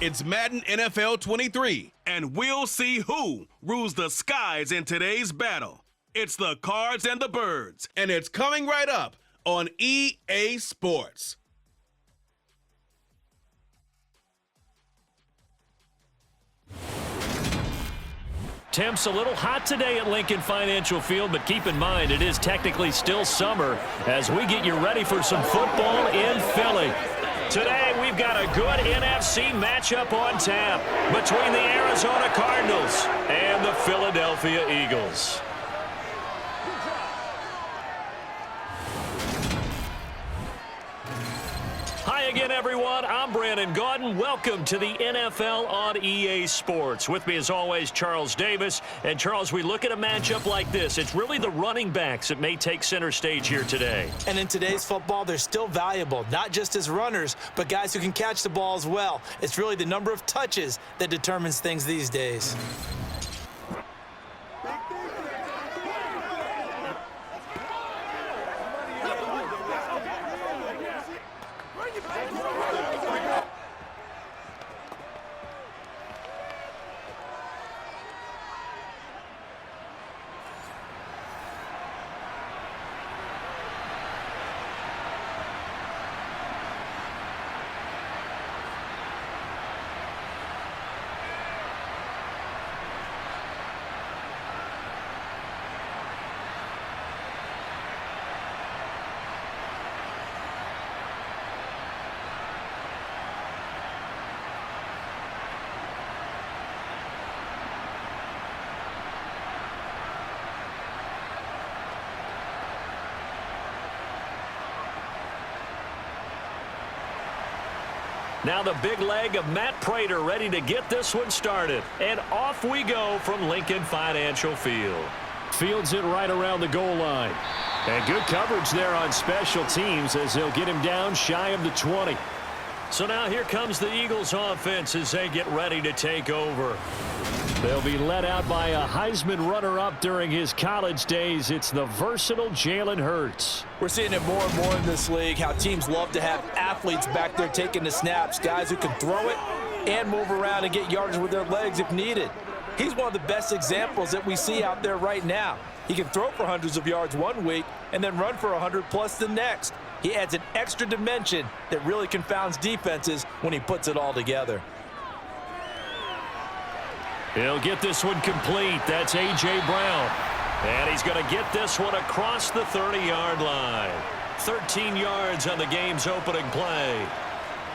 It's Madden NFL 23, and we'll see who rules the skies in today's battle. It's the Cards and the Birds, and it's coming right up on EA Sports. Temps a little hot today at Lincoln Financial Field, but keep in mind it is technically still summer as we get you ready for some football in Philly. Today we've got a good NFC matchup on tap between the Arizona Cardinals and the Philadelphia Eagles. Hi again, everyone. I'm Brandon Gaudin. Welcome to the NFL on EA Sports. With me, as always, Charles Davis. And, Charles, we look at a matchup like this. It's really the running backs that may take center stage here today. And in today's football, they're still valuable, not just as runners, but guys who can catch the ball as well. It's really the number of touches that determines things these days. Now the big leg of Matt Prater ready to get this one started. And off we go from Lincoln Financial Field. Fields it right around the goal line. And good coverage there on special teams as they'll get him down shy of the 20. So now here comes the Eagles offense as they get ready to take over. They'll be led out by a Heisman runner-up during his college days. It's the versatile Jalen Hurts. We're seeing it more and more in this league, how teams love to have athletes back there taking the snaps, guys who can throw it and move around and get yardage with their legs if needed. He's one of the best examples that we see out there right now. He can throw for hundreds of yards one week and then run for 100+ the next. He adds an extra dimension that really confounds defenses when he puts it all together. He'll get this one complete. That's A.J. Brown. And he's going to get this one across the 30-yard line. 13 yards on the game's opening play.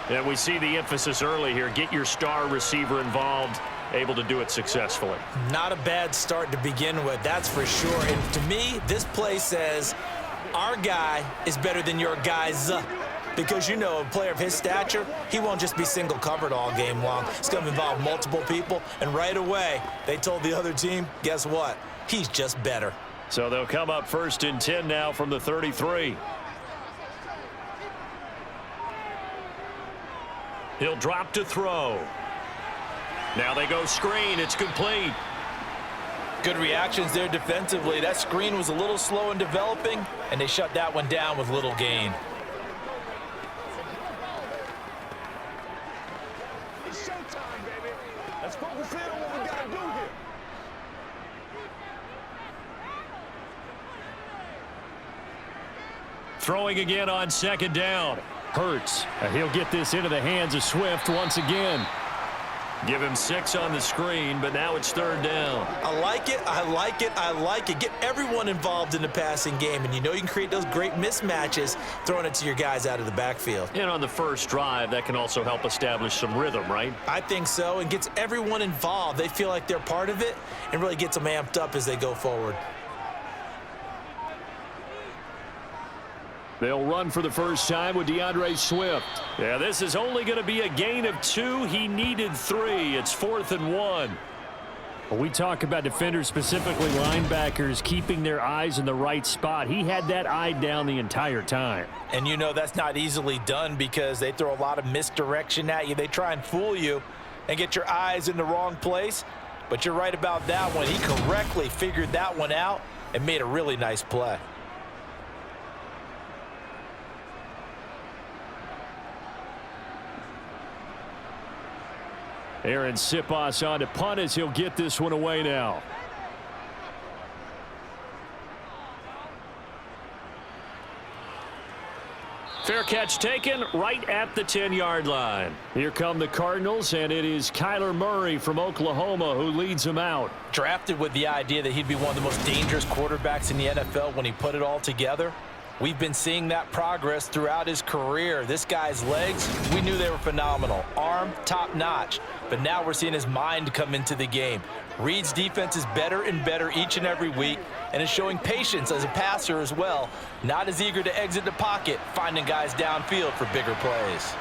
And we see the emphasis early here. Get your star receiver involved, able to do it successfully. Not a bad start to begin with, that's for sure. And to me, this play says our guy is better than your guys. Because, you know, a player of his stature, he won't just be single covered all game long. It's going to involve multiple people, and right away, they told the other team, guess what? He's just better. So they'll come up 1st and 10 now from the 33. He'll drop to throw. Now they go screen. It's complete. Good reactions there defensively. That screen was a little slow in developing, and they shut that one down with little gain. Throwing again on 2nd down. Hurts. He'll get this into the hands of Swift once again. Give him 6 on the screen, but now it's 3rd down. I like it, I like it, I like it. Get everyone involved in the passing game, and you know you can create those great mismatches throwing it to your guys out of the backfield. And on the first drive, that can also help establish some rhythm, right? I think so, and gets everyone involved. They feel like they're part of it and really gets them amped up as they go forward. They'll run for the first time with DeAndre Swift. Yeah, this is only going to be a gain of 2. He needed 3. It's 4th and 1. When we talk about defenders, specifically linebackers, keeping their eyes in the right spot, he had that eye down the entire time. And you know that's not easily done because they throw a lot of misdirection at you. They try and fool you and get your eyes in the wrong place. But you're right about that one. He correctly figured that one out and made a really nice play. Aaron Siposs on to punt as he'll get this one away now. Fair catch taken right at the 10-yard line. Here come the Cardinals, and it is Kyler Murray from Oklahoma who leads them out. Drafted with the idea that he'd be one of the most dangerous quarterbacks in the NFL when he put it all together. We've been seeing that progress throughout his career. This guy's legs, we knew they were phenomenal. Arm, top-notch. But now we're seeing his mind come into the game. Reed's defense is better and better each and every week, and is showing patience as a passer as well. Not as eager to exit the pocket, finding guys downfield for bigger plays.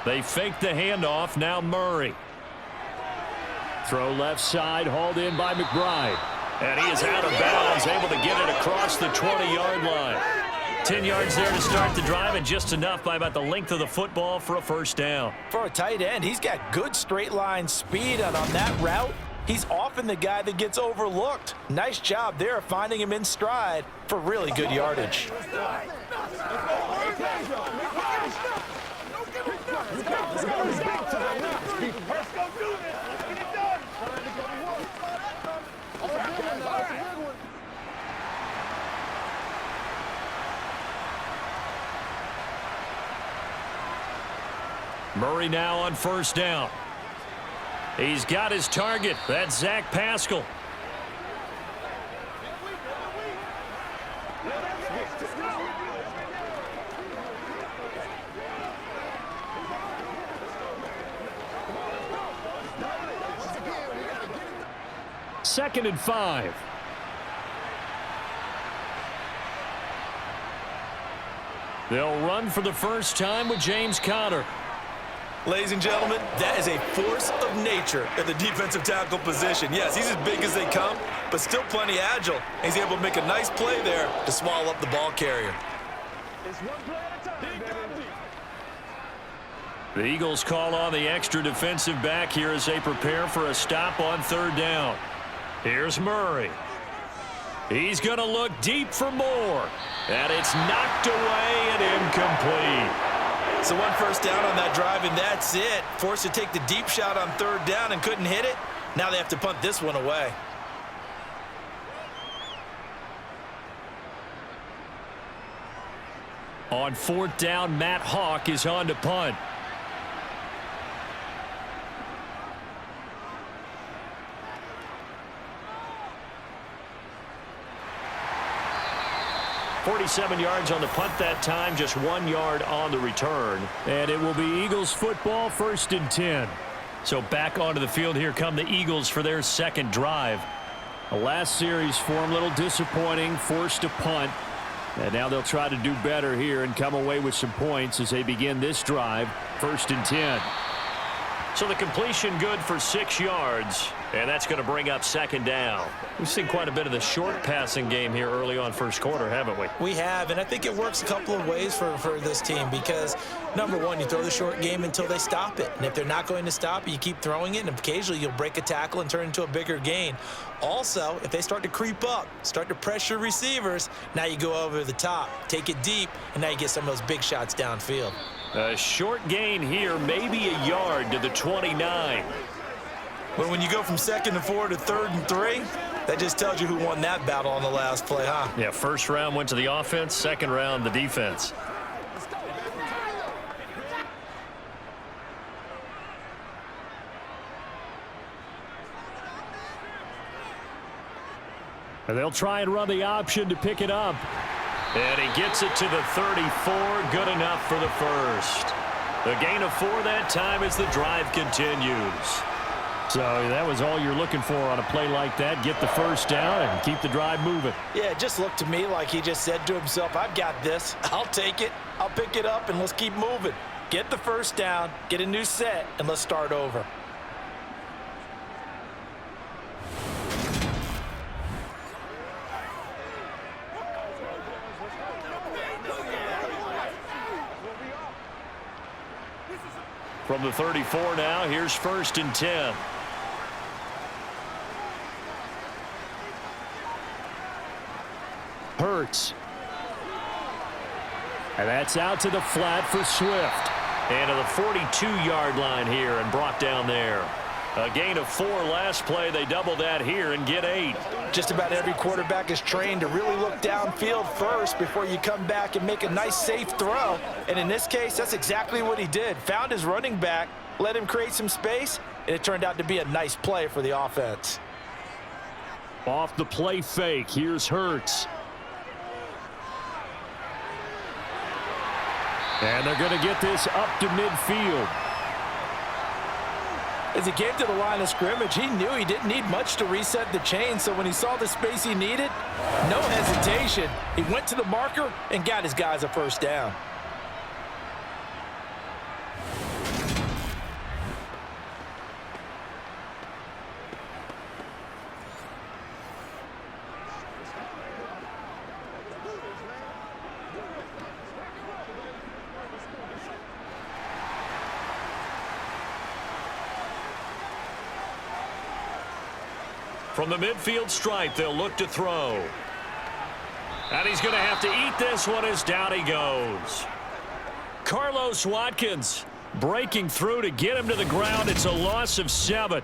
They fake the handoff, now Murray. Throw left side, hauled in by McBride. And he is out of bounds, able to get it across the 20-yard line. 10 yards there to start the drive, and just enough by about the length of the football for a first down. For a tight end, he's got good straight line speed, and on that route, he's often the guy that gets overlooked. Nice job there of finding him in stride for really good yardage. Murray now on first down. He's got his target. That's Zach Pascal. Second and 5. They'll run for the first time with James Conner. Ladies and gentlemen, that is a force of nature at the defensive tackle position. Yes, he's as big as they come, but still plenty agile. He's able to make a nice play there to swallow up the ball carrier. The Eagles call on the extra defensive back here as they prepare for a stop on third down. Here's Murray. He's going to look deep for more. And it's knocked away and incomplete. So one first down on that drive, and that's it. Forced to take the deep shot on third down and couldn't hit it. Now they have to punt this one away. On fourth down, Matt Hawk is on to punt. .47 yards on the punt that time, just 1 yard on the return. And it will be Eagles football, first and 10. So back onto the field here come the Eagles for their second drive. The last series for them, a little disappointing, forced to punt. And now they'll try to do better here and come away with some points as they begin this drive, first and 10. So the completion good for 6 yards, and that's going to bring up second down. We've seen quite a bit of the short passing game here early on first quarter, haven't we? We have, and I think it works a couple of ways for this team because, number one, you throw the short game until they stop it. And if they're not going to stop it, you keep throwing it, and occasionally you'll break a tackle and turn into a bigger gain. Also, if they start to creep up, start to pressure receivers, now you go over the top, take it deep, and now you get some of those big shots downfield. A short gain here, maybe a yard to the 29. Well, when you go from 2nd and 4 to 3rd and 3, that just tells you who won that battle on the last play, huh? Yeah, first round went to the offense, second round the defense. And they'll try and run the option to pick it up. And he gets it to the 34, good enough for the first. The gain of 4 that time as the drive continues. So that was all you're looking for on a play like that. Get the first down and keep the drive moving. Yeah, it just looked to me like he just said to himself, I've got this. I'll take it. I'll pick it up, and let's keep moving. Get the first down, get a new set, and let's start over. From the 34 now, here's first and 10. Hurts. And that's out to the flat for Swift. And to the 42-yard line here and brought down there. A gain of 4 last play. They double that here and get 8. Just about every quarterback is trained to really look downfield first before you come back and make a nice, safe throw. And in this case, that's exactly what he did. Found his running back, let him create some space, and it turned out to be a nice play for the offense. Off the play fake, here's Hurts. And they're going to get this up to midfield. As he came to the line of scrimmage, he knew he didn't need much to reset the chain, so when he saw the space he needed, no hesitation. He went to the marker and got his guys a first down. From the midfield stripe, they'll look to throw. And he's going to have to eat this one as down he goes. Carlos Watkins breaking through to get him to the ground. It's a loss of 7.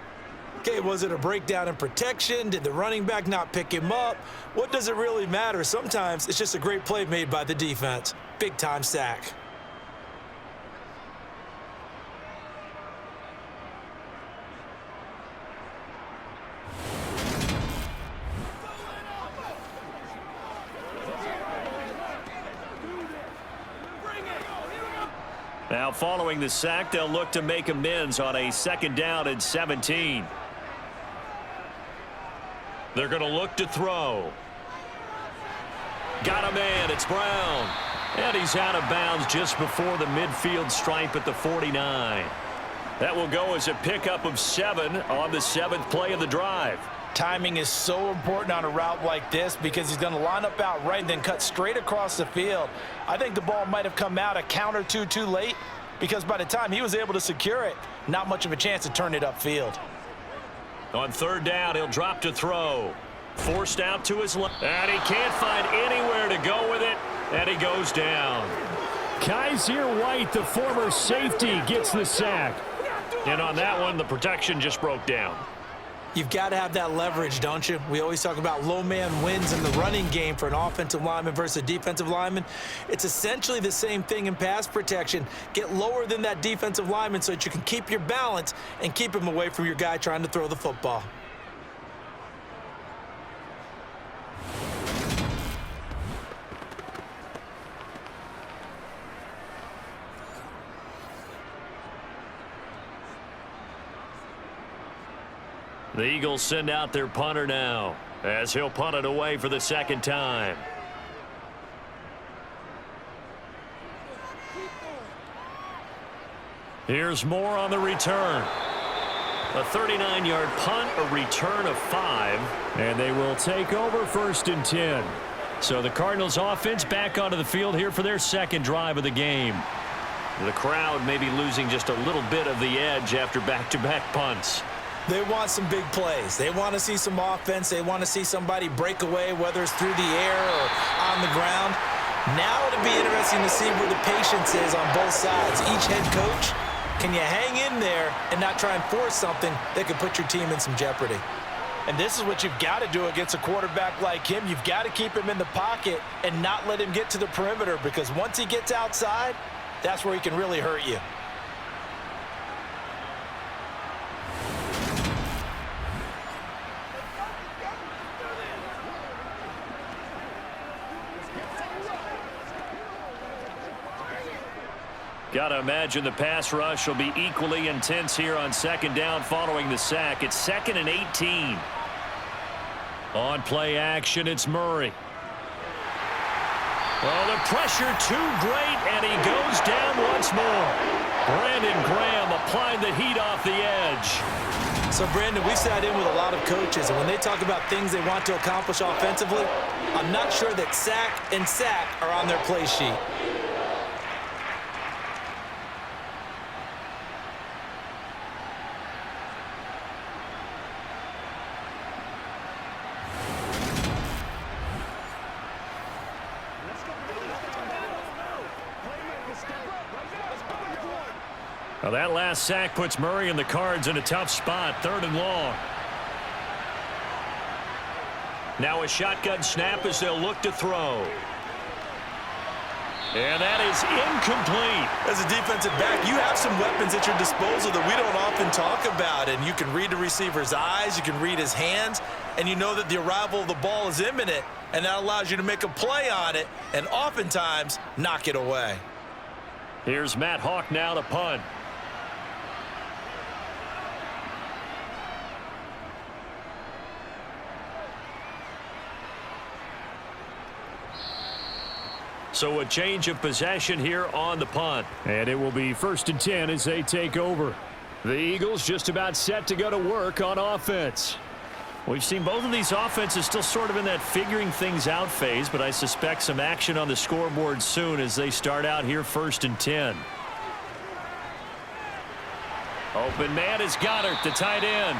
Okay, was it a breakdown in protection? Did the running back not pick him up? What does it really matter? Sometimes it's just a great play made by the defense. Big-time sack. Now following the sack, they'll look to make amends on a 2nd down and 17. They're going to look to throw. Got a man, it's Brown. And he's out of bounds just before the midfield stripe at the 49. That will go as a pickup of 7 on the 7th play of the drive. Timing is so important on a route like this because he's going to line up out right and then cut straight across the field. I think the ball might have come out a count or two too late because by the time he was able to secure it, not much of a chance to turn it upfield. On 3rd down, he'll drop to throw. Forced out to his left. And he can't find anywhere to go with it, and he goes down. Kaiser White, the former safety, gets the sack. And on that one, the protection just broke down. You've got to have that leverage, don't you? We always talk about low man wins in the running game for an offensive lineman versus a defensive lineman. It's essentially the same thing in pass protection. Get lower than that defensive lineman so that you can keep your balance and keep him away from your guy trying to throw the football. The Eagles send out their punter now as he'll punt it away for the 2nd time. Here's Moore on the return. A 39-yard punt, a return of 5, and they will take over 1st and 10. So the Cardinals offense back onto the field here for their 2nd drive of the game. The crowd may be losing just a little bit of the edge after back-to-back punts. They want some big plays. They want to see some offense. They want to see somebody break away, whether it's through the air or on the ground. Now it'll be interesting to see where the patience is on both sides. Each head coach, can you hang in there and not try and force something that could put your team in some jeopardy? And this is what you've got to do against a quarterback like him. You've got to keep him in the pocket and not let him get to the perimeter because once he gets outside, that's where he can really hurt you. Got to imagine the pass rush will be equally intense here on 2nd down following the sack. It's 2nd and 18. On play action, it's Murray. Oh, the pressure too great, and he goes down once more. Brandon Graham applying the heat off the edge. So, Brandon, we sat in with a lot of coaches, and when they talk about things they want to accomplish offensively, I'm not sure that sack and sack are on their play sheet. Well, that last sack puts Murray and the Cards in a tough spot, 3rd and long. Now a shotgun snap as they'll look to throw. And that is incomplete. As a defensive back, you have some weapons at your disposal that we don't often talk about. And you can read the receiver's eyes, you can read his hands, and you know that the arrival of the ball is imminent. And that allows you to make a play on it and oftentimes knock it away. Here's Matt Hawk now to punt. So a change of possession here on the punt. And it will be 1st and 10 as they take over. The Eagles just about set to go to work on offense. We've seen both of these offenses still sort of in that figuring things out phase, but I suspect some action on the scoreboard soon as they start out here 1st and 10. Open man is Goddard, the tight end.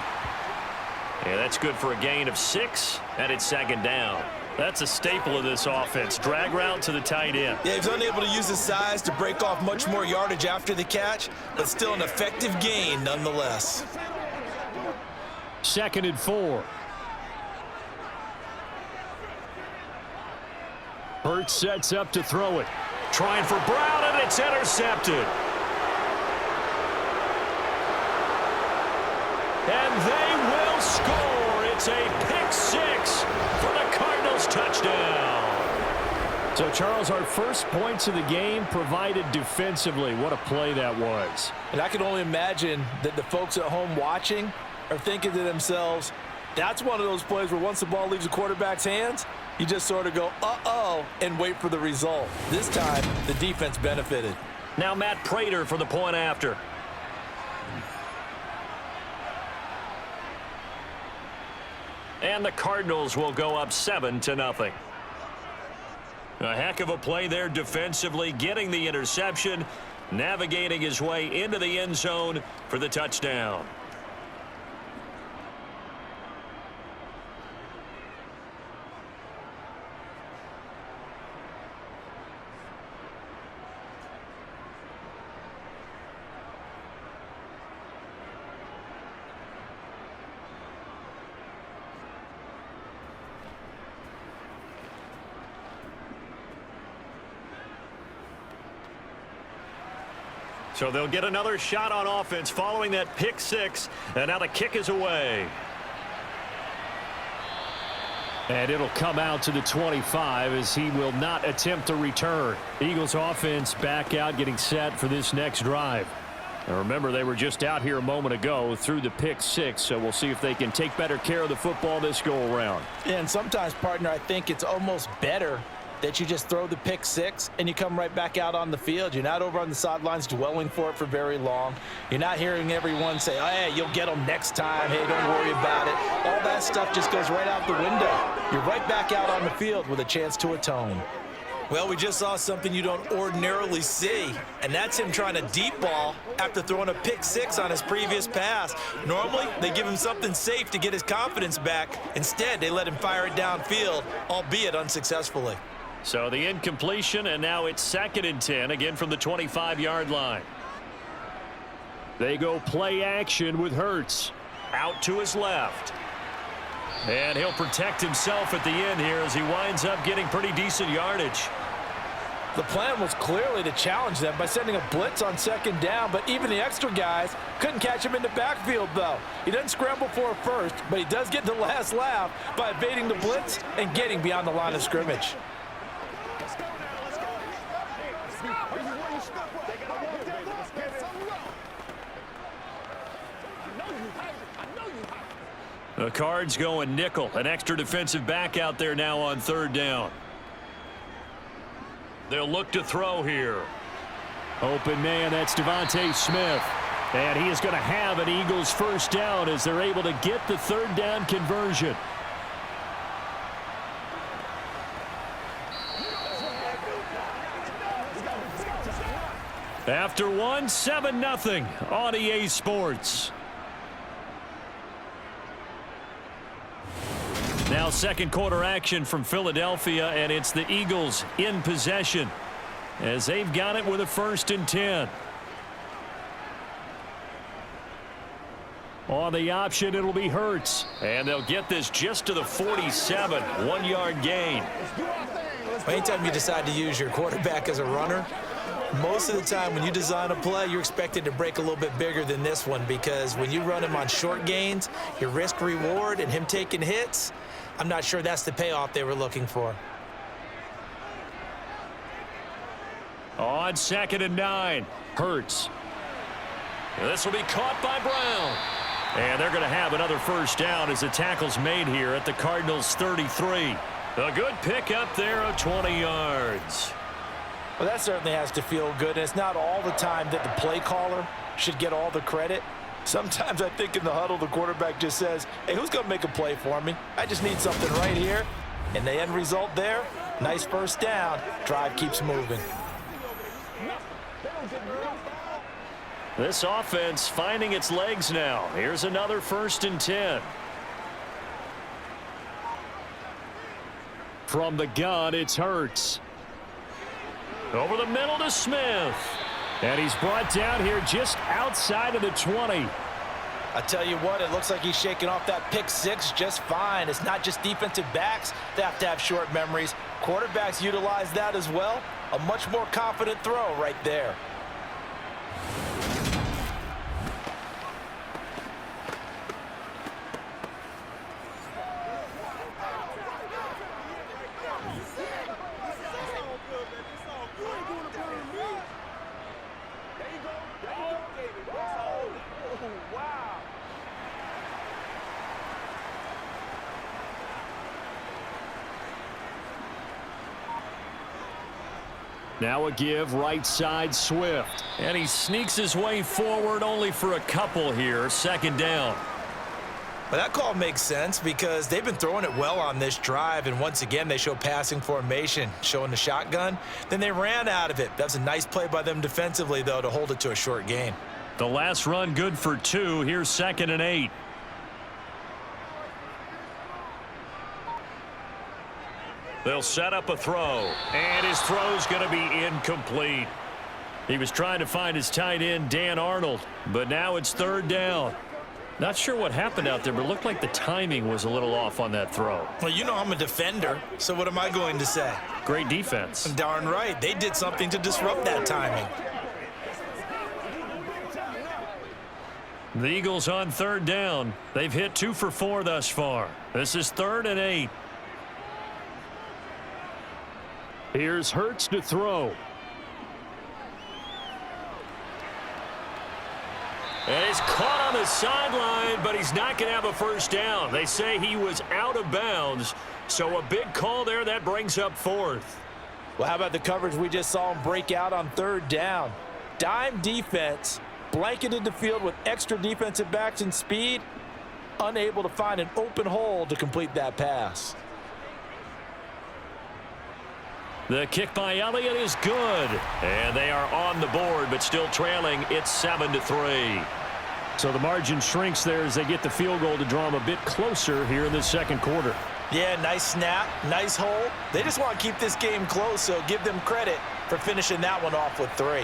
Yeah, that's good for a gain of 6, and it's 2nd down. That's a staple of this offense. Drag route to the tight end. Yeah, he's unable to use his size to break off much more yardage after the catch, but still an effective gain nonetheless. 2nd and 4. Hurts sets up to throw it. Trying for Brown, and it's intercepted. And they will score. It's a pick 6 for the Cardinals touchdown. So, Charles, our first points of the game provided defensively. What a play that was. And I can only imagine that the folks at home watching are thinking to themselves, that's one of those plays where once the ball leaves the quarterback's hands, you just sort of go, uh-oh, and wait for the result. This time, the defense benefited. Now Matt Prater for the point after. And the Cardinals will go up 7-0. A heck of a play there defensively, getting the interception, navigating his way into the end zone for the touchdown. So they'll get another shot on offense following that pick 6, and now the kick is away. And it'll come out to the 25 as he will not attempt to return. Eagles offense back out, getting set for this next drive. Now remember, they were just out here a moment ago through the pick 6, so we'll see if they can take better care of the football this go-around. Yeah, and sometimes, partner, I think it's almost better that you just throw the pick 6 and you come right back out on the field. You're not over on the sidelines dwelling for it for very long. You're not hearing everyone say, oh, hey, you'll get them next time. Hey, don't worry about it. All that stuff just goes right out the window. You're right back out on the field with a chance to atone. Well, we just saw something you don't ordinarily see, and that's him trying to deep ball after throwing a pick 6 on his previous pass. Normally, they give him something safe to get his confidence back. Instead, they let him fire it downfield, albeit unsuccessfully. So the incompletion, and now it's 2nd and 10, again from the 25-yard line. They go play action with Hurts. Out to his left. And he'll protect himself at the end here as he winds up getting pretty decent yardage. The plan was clearly to challenge them by sending a blitz on 2nd down, but even the extra guys couldn't catch him in the backfield, though. He doesn't scramble for a first, but he does get the last laugh by evading the blitz and getting beyond the line of scrimmage. The Cards going nickel. An extra defensive back out there now on 3rd down. They'll look to throw here. Open man, that's Devontae Smith. And he is going to have an Eagles 1st down as they're able to get the 3rd down conversion. After one, 7-0 on EA Sports. Now 2nd quarter action from Philadelphia, and it's the Eagles in possession as they've got it with a 1st and 10. On the option, it'll be Hurts. And they'll get this just to the 47, 1-yard gain. Anytime you decide to use your quarterback as a runner, most of the time when you design a play, you're expected to break a little bit bigger than this one, because when you run him on short gains, your risk reward and him taking hits, I'm not sure that's the payoff they were looking for. On 2nd and 9, Hurts. This will be caught by Brown. And they're going to have another first down as the tackle's made here at the Cardinals' 33. A good pickup there of 20 yards. Well, that certainly has to feel good. And it's not all the time that the play caller should get all the credit. Sometimes I think in the huddle, the quarterback just says, hey, who's going to make a play for me? I just need something right here. And the end result there, nice first down. Drive keeps moving. This offense finding its legs now. Here's another 1st and 10. From the gun, it's Hurts. Over the middle to Smith. And he's brought down here just outside of the 20. I tell you what, it looks like he's shaking off that pick six just fine. It's not just defensive backs that have to have short memories. Quarterbacks utilize that as well. A much more confident throw right there. Now a give right side Swift. And he sneaks his way forward only for a couple here. 2nd down. Well, that call makes sense because they've been throwing it well on this drive, and once again they show passing formation, showing the shotgun. Then they ran out of it. That's a nice play by them defensively, though, to hold it to a short gain. The last run good for 2. Here's 2nd and 8. They'll set up a throw, and his throw's going to be incomplete. He was trying to find his tight end, Dan Arnold, but now it's 3rd down. Not sure what happened out there, but it looked like the timing was a little off on that throw. Well, you know I'm a defender, so what am I going to say? Great defense. Darn right. They did something to disrupt that timing. The Eagles on 3rd down. They've hit 2 for 4 thus far. This is 3rd and 8. Here's Hurts to throw. And he's caught on the sideline, but he's not going to have a first down. They say he was out of bounds, so a big call there. That brings up 4th. Well, how about the coverage we just saw him break out on 3rd down? Dime defense, blanketed the field with extra defensive backs and speed, unable to find an open hole to complete that pass. The kick by Elliott is good. And they are on the board, but still trailing. It's 7-3. So the margin shrinks there as they get the field goal to draw them a bit closer here in the 2nd quarter. Yeah, nice snap, nice hole. They just want to keep this game close, so give them credit for finishing that one off with 3.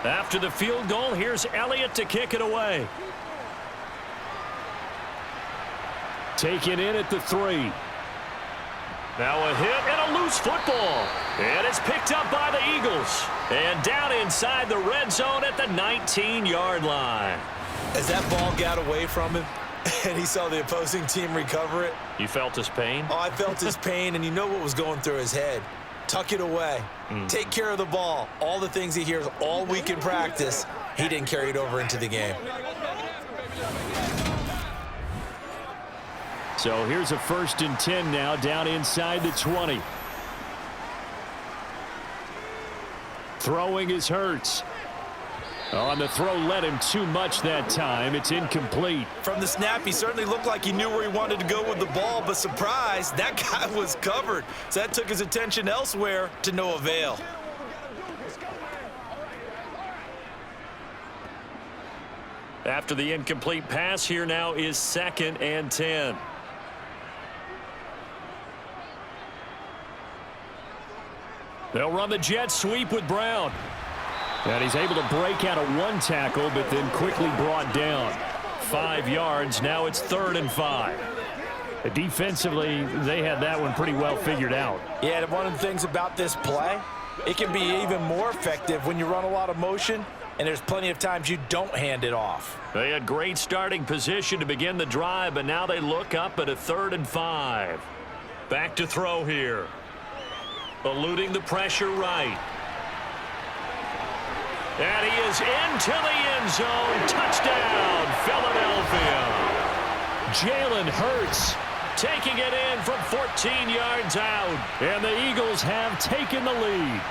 After the field goal, here's Elliott to kick it away. Taken in at the 3. Now a hit and a loose football. And it's picked up by the Eagles. And down inside the red zone at the 19-yard line. As that ball got away from him and he saw the opposing team recover it. You felt his pain? Oh, I felt his pain, and you know what was going through his head. Tuck it away. Take care of the ball. All the things he hears all week in practice, he didn't carry it over into the game. So here's a 1st and 10 now down inside the 20. Throwing is Hurts. On the throw, led him too much that time. It's incomplete. From the snap, he certainly looked like he knew where he wanted to go with the ball, but surprise, that guy was covered. So that took his attention elsewhere to no avail. After the incomplete pass, here now is 2nd and 10. They'll run the jet sweep with Brown. And he's able to break out of one tackle, but then quickly brought down. 5 yards. Now it's 3rd and 5. Defensively, they had that one pretty well figured out. Yeah, and one of the things about this play, it can be even more effective when you run a lot of motion, and there's plenty of times you don't hand it off. They had great starting position to begin the drive, but now they look up at a 3rd and 5. Back to throw here. Eluding the pressure right. And he is into the end zone. Touchdown, Philadelphia. Jalen Hurts taking it in from 14 yards out. And the Eagles have taken the lead.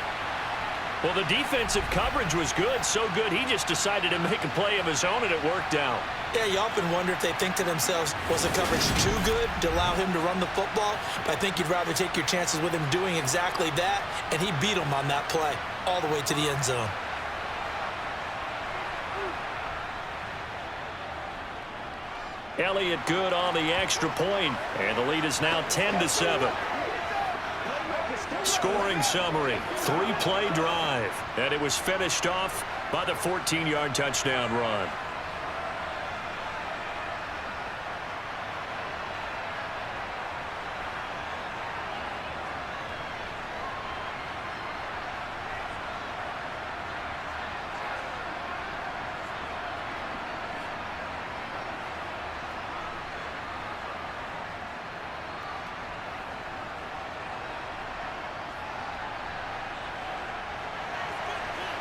Well, the defensive coverage was good, so good he just decided to make a play of his own, and it worked out. Yeah, you often wonder if they think to themselves, was the coverage too good to allow him to run the football? But I think you'd rather take your chances with him doing exactly that, and he beat him on that play all the way to the end zone. Elliott good on the extra point, and the lead is now 10-7. Scoring summary, 3-play drive, and it was finished off by the 14-yard touchdown run.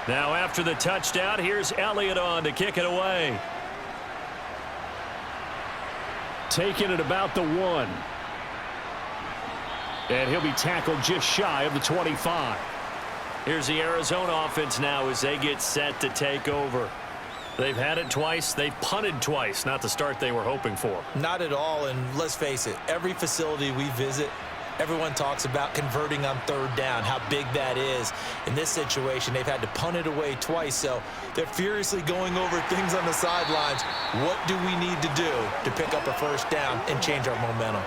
Now after the touchdown, here's Elliott on to kick it away. Taking it about the 1. And he'll be tackled just shy of the 25. Here's the Arizona offense now as they get set to take over. They've had it twice. They've punted twice. Not the start they were hoping for. Not at all, and let's face it, every facility we visit, everyone talks about converting on 3rd down, how big that is. In this situation, they've had to punt it away twice, so they're furiously going over things on the sidelines. What do we need to do to pick up a 1st down and change our momentum?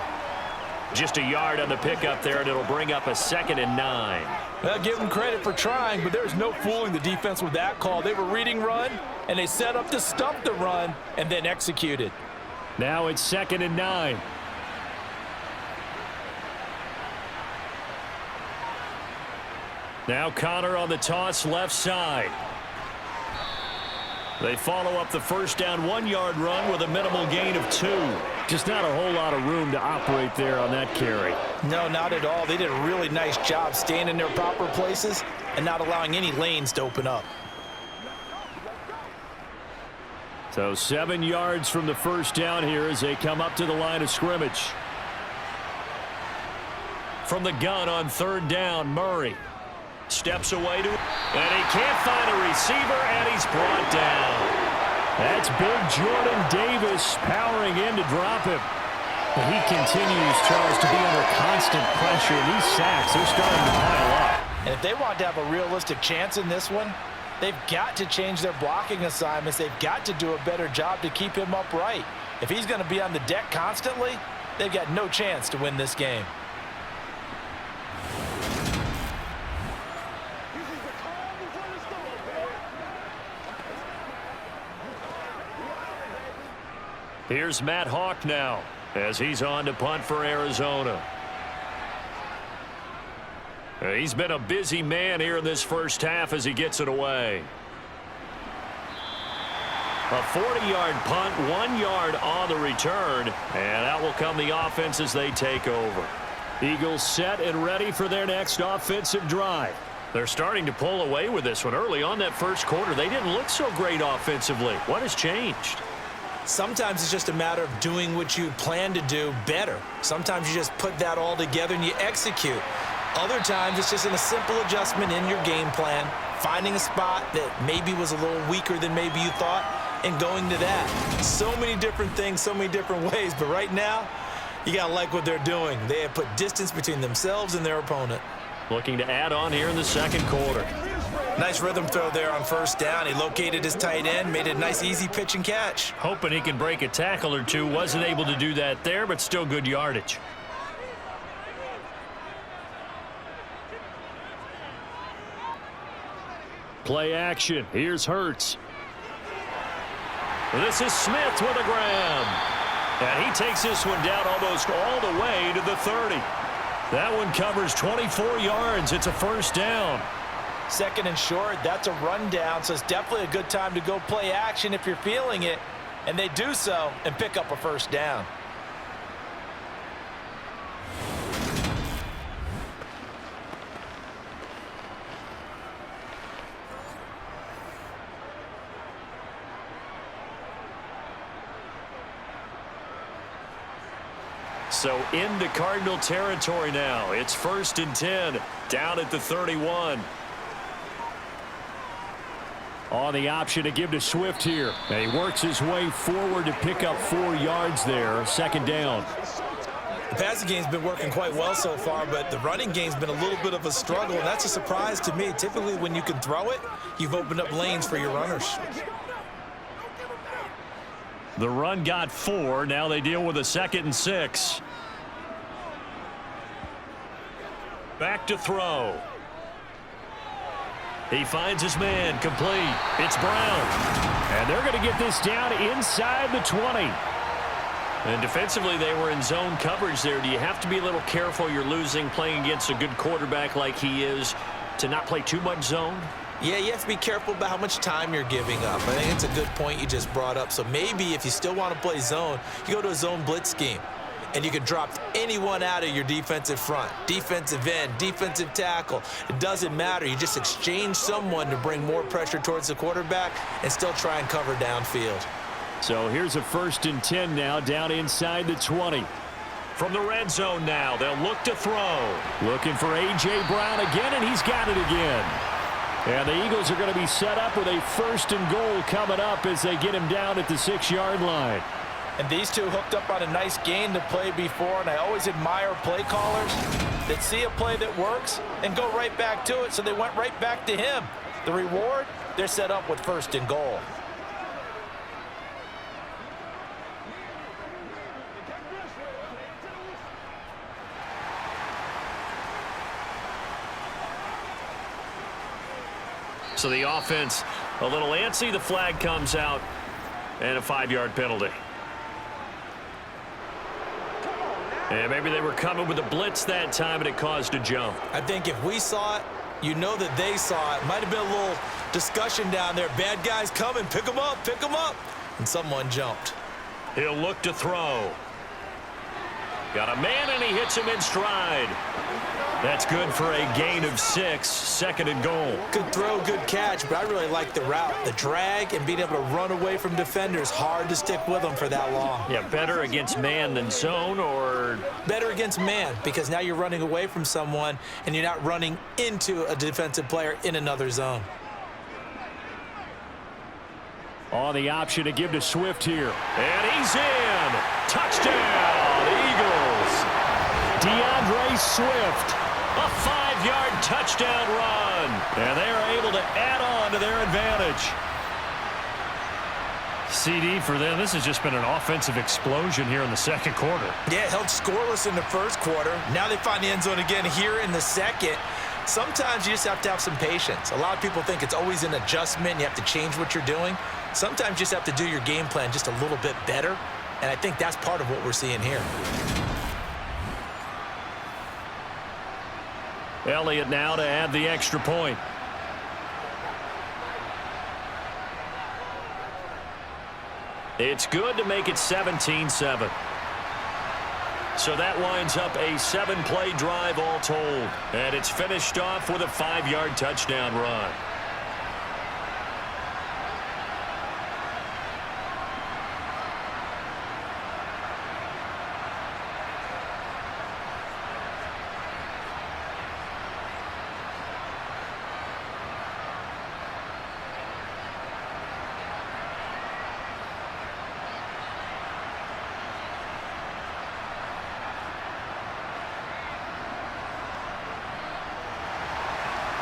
Just a yard on the pickup there, and it'll bring up a 2nd and 9. Well, give them credit for trying, but there's no fooling the defense with that call. They were reading run, and they set up to stop the run and then executed. Now it's 2nd and 9. Now Connor on the toss left side. They follow up the 1st down 1-yard run with a minimal gain of 2. Just not a whole lot of room to operate there on that carry. No, not at all. They did a really nice job staying in their proper places and not allowing any lanes to open up. So 7 yards from the 1st down here as they come up to the line of scrimmage. From the gun on 3rd down, Murray steps away to, and he can't find a receiver, and he's brought down. That's big Jordan Davis powering in to drop him. But he continues, Charles, to be under constant pressure. These sacks, they're starting to pile up. And if they want to have a realistic chance in this one, they've got to change their blocking assignments. They've got to do a better job to keep him upright. If he's going to be on the deck constantly, they've got no chance to win this game. Here's Matt Hawk now as he's on to punt for Arizona. He's been a busy man here in this 1st half as he gets it away. A 40-yard punt, 1 yard on the return, and out will come the offense as they take over. Eagles set and ready for their next offensive drive. They're starting to pull away with this one. Early on that 1st quarter, they didn't look so great offensively. What has changed? Sometimes it's just a matter of doing what you plan to do better. Sometimes you just put that all together and you execute. Other times it's just a simple adjustment in your game plan, finding a spot that maybe was a little weaker than maybe you thought, and going to that. So many different things, so many different ways, but right now, you got to like what they're doing. They have put distance between themselves and their opponent. Looking to add on here in the 2nd quarter. Nice rhythm throw there on first down. He located his tight end, made it a nice, easy pitch and catch. Hoping he can break a tackle or two. Wasn't able to do that there, but still good yardage. Play action. Here's Hurts. This is Smith with a grab. And he takes this one down almost all the way to the 30. That one covers 24 yards. It's a first down. Second and short, that's a rundown, so it's definitely a good time to go play action if you're feeling it. And they do so and pick up a first down. So into Cardinal territory now. It's 1st and 10, down at the 31. On the option to give to Swift here. And he works his way forward to pick up 4 yards there. Second down. The passing game's been working quite well so far, but the running game's been a little bit of a struggle, and that's a surprise to me. Typically, when you can throw it, you've opened up lanes for your runners. The run got 4. Now they deal with a 2nd and 6. Back to throw. He finds his man complete. It's Brown. And they're going to get this down inside the 20. And defensively, they were in zone coverage there. Do you have to be a little careful? You're losing playing against a good quarterback like he is to not play too much zone? Yeah, you have to be careful about how much time you're giving up. I think it's a good point you just brought up. So maybe if you still want to play zone, you go to a zone blitz scheme. And you can drop anyone out of your defensive front, defensive end, defensive tackle. It doesn't matter. You just exchange someone to bring more pressure towards the quarterback and still try and cover downfield. So here's a 1st and 10 now, down inside the 20. From the red zone now, they'll look to throw. Looking for A.J. Brown again, and he's got it again. And the Eagles are going to be set up with a 1st and goal coming up as they get him down at the 6-yard line. And these two hooked up on a nice gain to play before, and I always admire play callers that see a play that works and go right back to it, so they went right back to him. The reward, they're set up with 1st and goal. So the offense a little antsy. The flag comes out, and a 5-yard penalty. And maybe they were coming with a blitz that time, and it caused a jump. I think if we saw it, you know that they saw it. Might have been a little discussion down there. Bad guys coming. Pick them up. Pick them up. And someone jumped. He'll look to throw. Got a man, and he hits him in stride. That's good for a gain of 6, 2nd and goal. Good throw, good catch, but I really like the route. The drag and being able to run away from defenders, hard to stick with them for that long. Yeah, better against man than zone, or? Better against man, because now you're running away from someone and you're not running into a defensive player in another zone. On the option to give to Swift here. And he's in. Touchdown, Eagles. DeAndre Swift. A 5-yard touchdown run. And they are able to add on to their advantage. CD for them. This has just been an offensive explosion here in the 2nd quarter. Yeah, held scoreless in the 1st quarter. Now they find the end zone again here in the 2nd. Sometimes you just have to have some patience. A lot of people think it's always an adjustment. You have to change what you're doing. Sometimes you just have to do your game plan just a little bit better. And I think that's part of what we're seeing here. Elliott now to add the extra point. It's good to make it 17-7. So that winds up a 7-play drive all told. And it's finished off with a 5-yard touchdown run.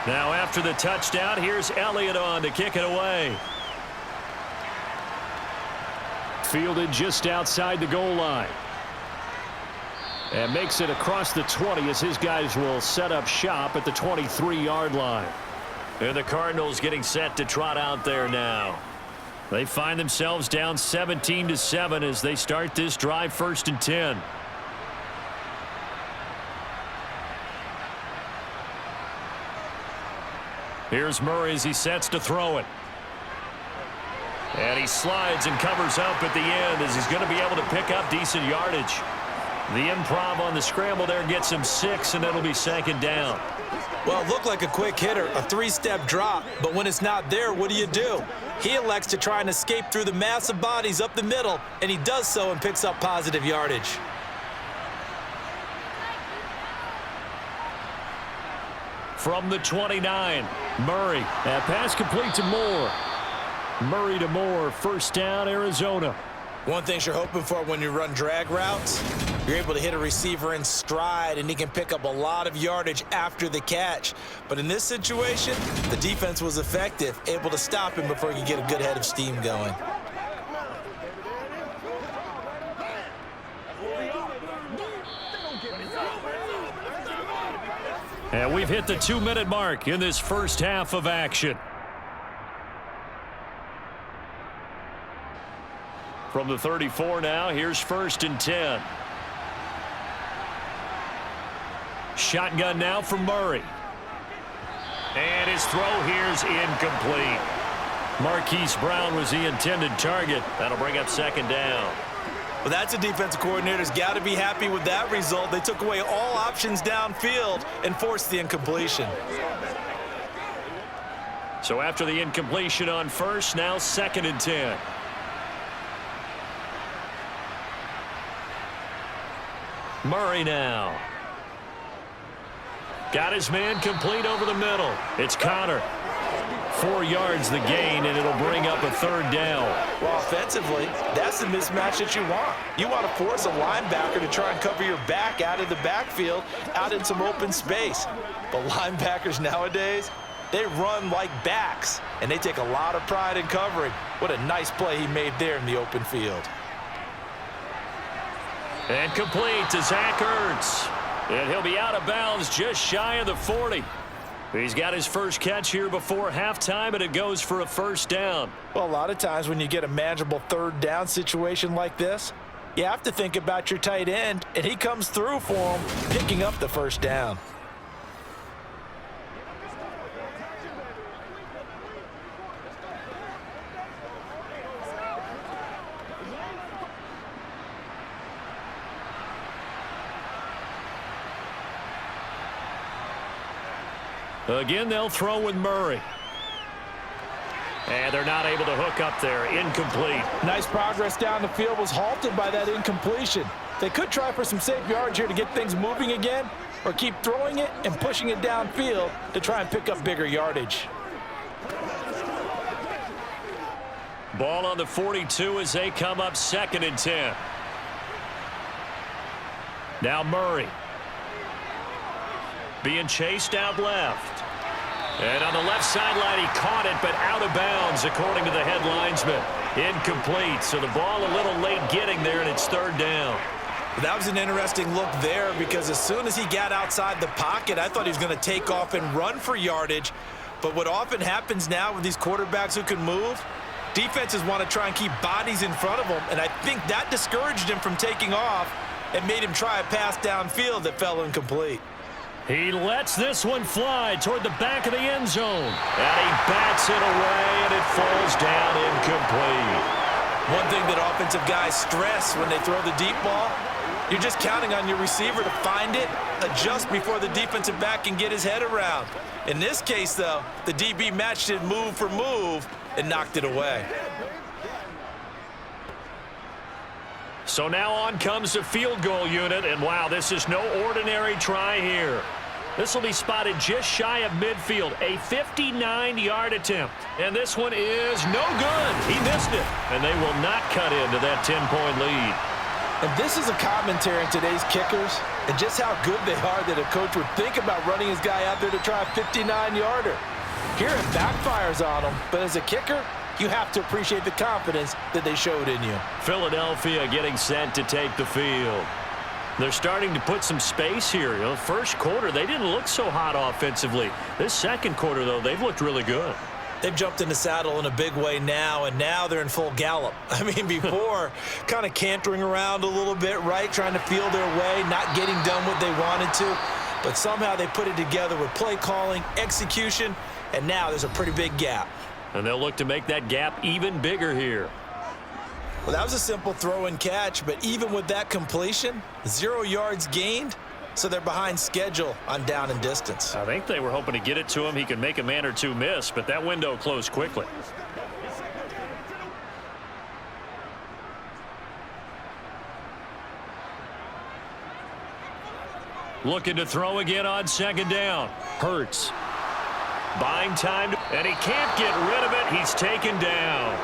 Now after the touchdown, here's Elliott on to kick it away. Fielded just outside the goal line. And makes it across the 20 as his guys will set up shop at the 23-yard line. And the Cardinals getting set to trot out there now. They find themselves down 17-7 as they start this drive, 1st and 10. Here's Murray as he sets to throw it. And he slides and covers up at the end as he's going to be able to pick up decent yardage. The improv on the scramble there gets him 6, and it'll be 2nd down. Well, it looked like a quick hitter, a 3-step drop, but when it's not there, what do? He elects to try and escape through the massive bodies up the middle, and he does so and picks up positive yardage. From the 29, Murray. That pass complete to Moore. Murray to Moore, 1st down, Arizona. One thing you're hoping for when you run drag routes, you're able to hit a receiver in stride, and he can pick up a lot of yardage after the catch. But in this situation, the defense was effective, able to stop him before he could get a good head of steam going. And we've hit the 2-minute mark in this first half of action. From the 34 now, here's 1st and 10. Shotgun now for Murray. And his throw here's incomplete. Marquise Brown was the intended target. That'll bring up 2nd down. Well, that's a defensive coordinator's got to be happy with that result. They took away all options downfield and forced the incompletion. So after the incompletion on 1st, now 2nd and 10. Murray now. Got his man complete over the middle. It's Connor. 4 yards the gain, and it'll bring up a 3rd down. Well, offensively, that's the mismatch that you want. You want to force a linebacker to try and cover your back out of the backfield, out in some open space. But linebackers nowadays, they run like backs, and they take a lot of pride in covering. What a nice play he made there in the open field. And complete to Zach Ertz. And he'll be out of bounds just shy of the 40. He's got his first catch here before halftime, and it goes for a 1st down. Well, a lot of times when you get a manageable 3rd down situation like this, you have to think about your tight end, and he comes through for him, picking up the 1st down. Again, they'll throw with Murray. And they're not able to hook up there. Incomplete. Nice progress down the field was halted by that incompletion. They could try for some safe yards here to get things moving again, or keep throwing it and pushing it downfield to try and pick up bigger yardage. Ball on the 42 as they come up 2nd and 10. Now Murray. Being chased out left. And on the left sideline, he caught it, but out of bounds, according to the head linesman. Incomplete, so the ball a little late getting there, and it's 3rd down. That was an interesting look there, because as soon as he got outside the pocket, I thought he was going to take off and run for yardage. But what often happens now with these quarterbacks who can move, defenses want to try and keep bodies in front of them, and I think that discouraged him from taking off and made him try a pass downfield that fell incomplete. He lets this one fly toward the back of the end zone. And he bats it away, and it falls down incomplete. One thing that offensive guys stress when they throw the deep ball, you're just counting on your receiver to find it, adjust before the defensive back can get his head around. In this case, though, the DB matched it move for move and knocked it away. So now on comes the field goal unit, and wow, this is no ordinary try here. This will be spotted just shy of midfield, a 59-yard attempt. And this one is no good. He missed it, and they will not cut into that 10-point lead. And this is a commentary on today's kickers and just how good they are that a coach would think about running his guy out there to try a 59-yarder. Here it backfires on him, but as a kicker, you have to appreciate the confidence that they showed in you. Philadelphia getting set to take the field. They're starting to put some space here. First quarter, they didn't look so hot offensively. This second quarter, though, they've looked really good. They've jumped in the saddle in a big way now, and now they're in full gallop. I mean, before, kind of cantering around a little bit, right, trying to feel their way, not getting done what they wanted to. But somehow they put it together with play calling, execution, and now there's a pretty big gap. And they'll look to make that gap even bigger here. Well, that was a simple throw and catch, but even with that completion, 0 yards gained, so they're behind schedule on down and distance. I think they were hoping to get it to him. He could make a man or two miss, but that window closed quickly. Looking to throw again on second down. Hurts. Buying time, and he can't get rid of it. He's taken down.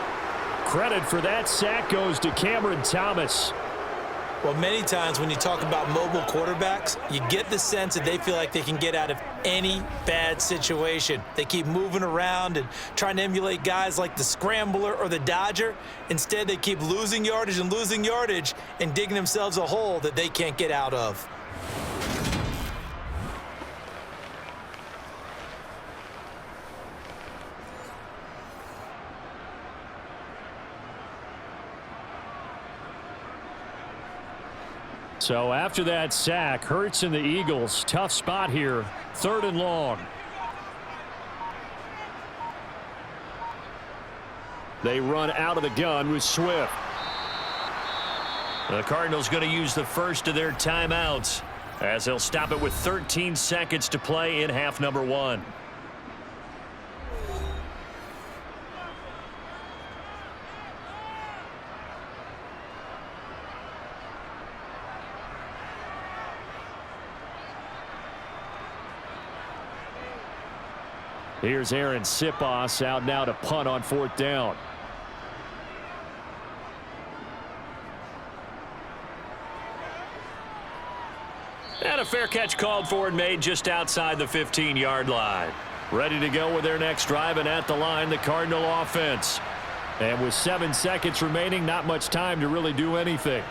Credit for that sack goes to Cameron Thomas. Well, many times when you talk about mobile quarterbacks, you get the sense that they feel like they can get out of any bad situation. They keep moving around and trying to emulate guys like the Scrambler or the Dodger. Instead, they keep losing yardage and digging themselves a hole that they can't get out of. So after that sack, Hurts and the Eagles, tough spot here, 3rd and long. They run out of the gun with Swift. The Cardinals going to use the first of their timeouts as they'll stop it with 13 seconds to play in half number 1. Here's Aaron Sipos out now to punt on 4th down. And a fair catch called for and made just outside the 15-yard line. Ready to go with their next drive, and at the line, the Cardinal offense. And with 7 seconds remaining, not much time to really do anything.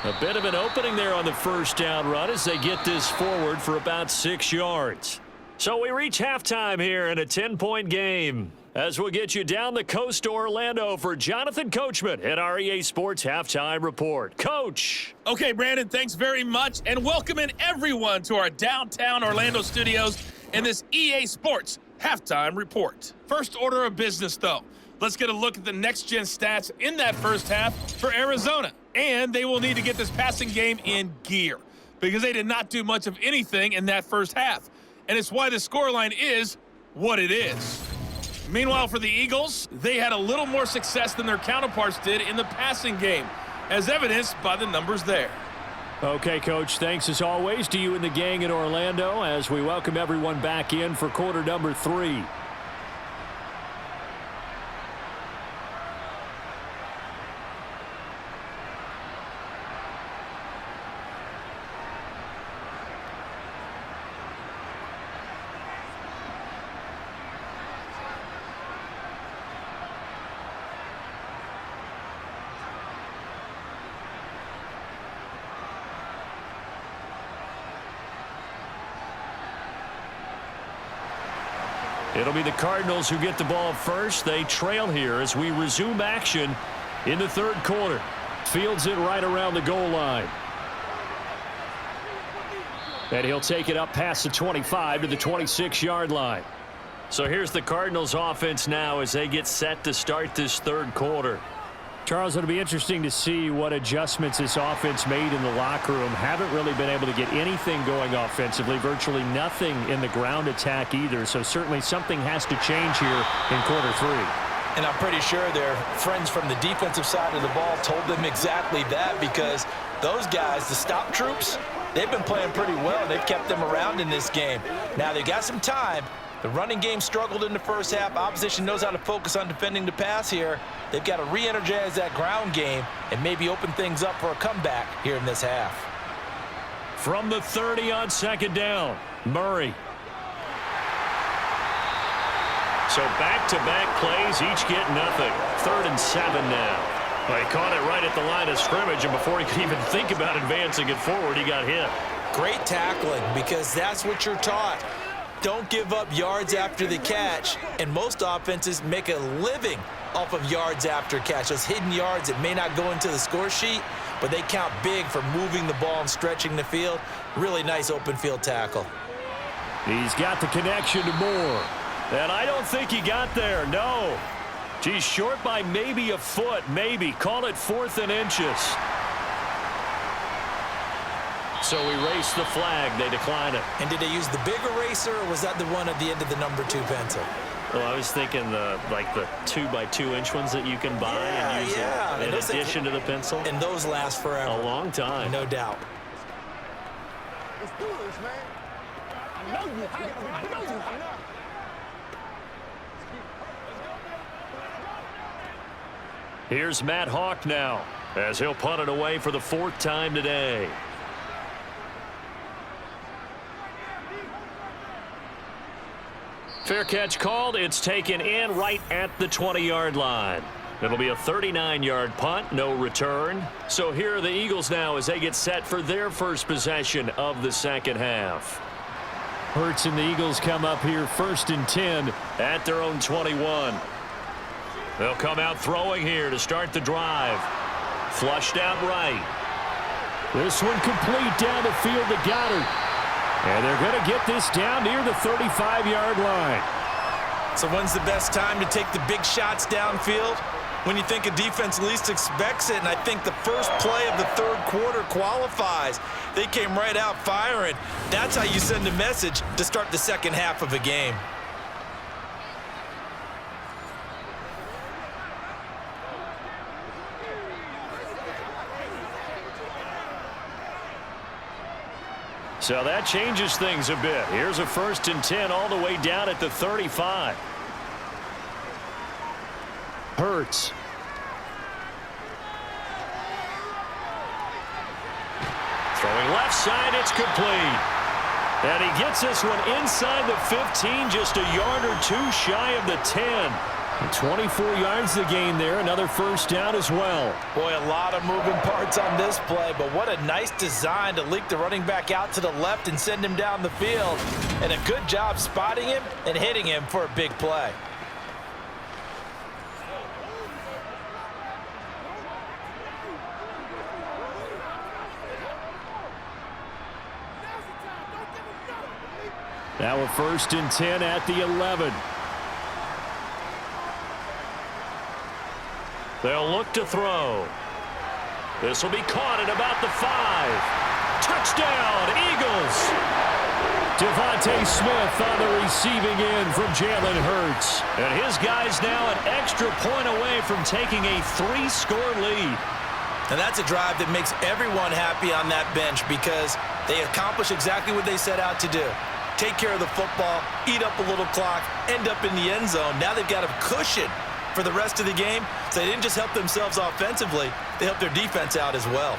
A bit of an opening there on the first down run as they get this forward for about 6 yards. So we reach halftime here in a 10-point game as we'll get you down the coast to Orlando for Jonathan Coachman at our EA Sports Halftime Report. Coach. Okay, Brandon, thanks very much, and welcome in everyone to our downtown Orlando studios in this EA Sports Halftime Report. First order of business, though. Let's get a look at the next-gen stats in that first half for Arizona. And they will need to get this passing game in gear because they did not do much of anything in that first half. And it's why the scoreline is what it is. Meanwhile, for the Eagles, they had a little more success than their counterparts did in the passing game, as evidenced by the numbers there. Okay, Coach, thanks as always to you and the gang in Orlando as we welcome everyone back in for quarter number 3. It'll be the Cardinals who get the ball first. They trail here as we resume action in the 3rd quarter. Fields it right around the goal line. And he'll take it up past the 25 to the 26-yard line. So here's the Cardinals offense now as they get set to start this 3rd quarter. Charles, it'll be interesting to see what adjustments this offense made in the locker room. Haven't really been able to get anything going offensively, virtually nothing in the ground attack either. So certainly something has to change here in quarter 3. And I'm pretty sure their friends from the defensive side of the ball told them exactly that, because those guys, the stop troops, they've been playing pretty well. They've kept them around in this game. Now they've got some time, The running game struggled in the first half. Opposition knows how to focus on defending the pass here. They've got to re-energize that ground game and maybe open things up for a comeback here in this half. From the 30 on second down, Murray. So back-to-back plays, each get nothing. 3rd and 7 now. Well, he caught it right at the line of scrimmage, and before he could even think about advancing it forward, he got hit. Great tackling, because that's what you're taught. Don't give up yards after the catch, and most offenses make a living off of yards after catch. Those hidden yards that may not go into the score sheet, but they count big for moving the ball and stretching the field. Really nice open field tackle. He's got the connection to Moore. And I don't think he got there, no. He's short by maybe a foot, maybe. Call it 4th and inches. So erase the flag. They decline it. And did they use the big eraser, or was that the one at the end of the number 2 pencil? Well, I was thinking the 2-by-2-inch ones that you can buy and use in addition to the pencil. And those last forever. A long time. No doubt. Let's do this, man. I know you hot. I know you hot. Here's Matt Hawk now, as he'll punt it away for the 4th time today. Fair catch called. It's taken in right at the 20-yard line. It'll be a 39-yard punt, no return. So here are the Eagles now as they get set for their first possession of the second half. Hurts and the Eagles come up here 1st and 10 at their own 21. They'll come out throwing here to start the drive. Flushed out right. This one complete down the field to Goddard. And they're going to get this down near the 35-yard line. So when's the best time to take the big shots downfield? When you think a defense least expects it, and I think the first play of the 3rd quarter qualifies. They came right out firing. That's how you send a message to start the second half of a game. So that changes things a bit. Here's a 1st and 10 all the way down at the 35. Hurts. Throwing left side, it's complete. And he gets this one inside the 15, just a yard or 2 shy of the 10. 24 yards to gain there, another 1st down as well. Boy, a lot of moving parts on this play, but what a nice design to leak the running back out to the left and send him down the field. And a good job spotting him and hitting him for a big play. Now a 1st and 10 at the 11. They'll look to throw. This will be caught at about the 5. Touchdown, Eagles! Devontae Smith on the receiving end from Jalen Hurts. And his guys now an extra point away from taking a 3-score lead. And that's a drive that makes everyone happy on that bench because they accomplish exactly what they set out to do. Take care of the football, eat up a little clock, end up in the end zone. Now they've got a cushion for the rest of the game. So they didn't just help themselves offensively, they helped their defense out as well.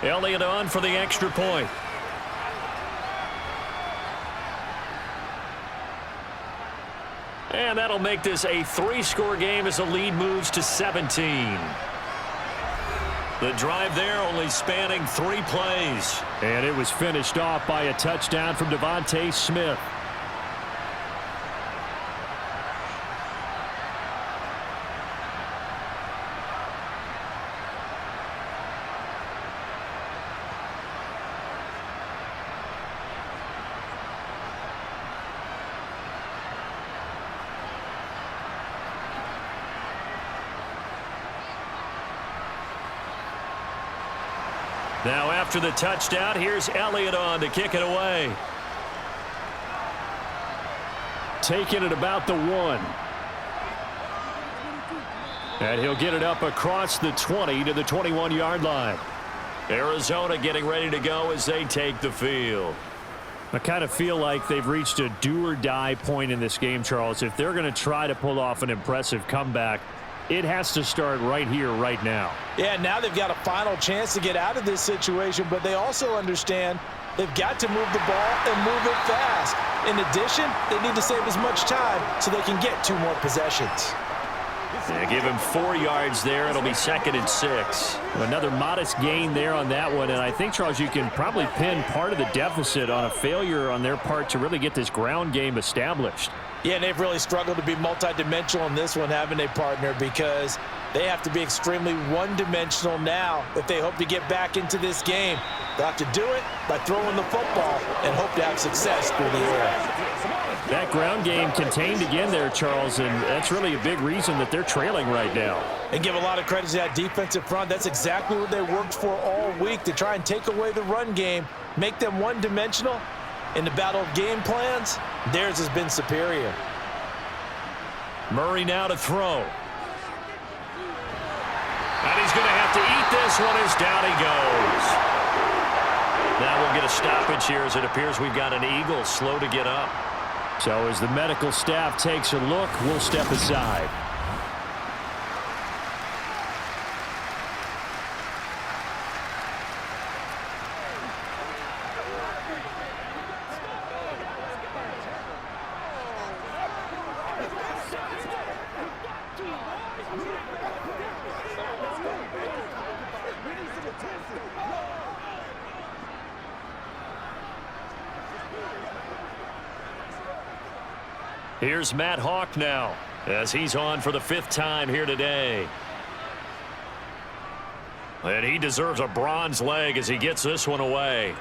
Elliott on for the extra point. And that'll make this a 3-score game as the lead moves to 17. The drive there only spanning 3 plays. And it was finished off by a touchdown from Devontae Smith. Now after the touchdown, here's Elliott on to kick it away. Taking it about the 1. And he'll get it up across the 20 to the 21-yard line. Arizona getting ready to go as they take the field. I kind of feel like they've reached a do-or-die point in this game, Charles. If they're going to try to pull off an impressive comeback, it has to start right here, right now. Yeah, now they've got a final chance to get out of this situation, but they also understand they've got to move the ball and move it fast. In addition, they need to save as much time so they can get 2 more possessions. Yeah, give him 4 yards there. It'll be 2nd and 6. Another modest gain there on that one, and I think, Charles, you can probably pin part of the deficit on a failure on their part to really get this ground game established. Yeah, and they've really struggled to be multidimensional in this one, having a partner, because they have to be extremely one-dimensional now if they hope to get back into this game. They'll have to do it by throwing the football and hope to have success through the air. That ground game contained again there, Charles, and that's really a big reason that they're trailing right now. And give a lot of credit to that defensive front. That's exactly what they worked for all week, to try and take away the run game, make them one-dimensional. In the battle of game plans, theirs has been superior. Murray now to throw. And he's going to have to eat this one as down he goes. Now we'll get a stoppage here as it appears we've got an Eagle slow to get up. So as the medical staff takes a look, we'll step aside. Here's Matt Hawk now as he's on for the 5th time here today. And he deserves a bronze leg as he gets this one away.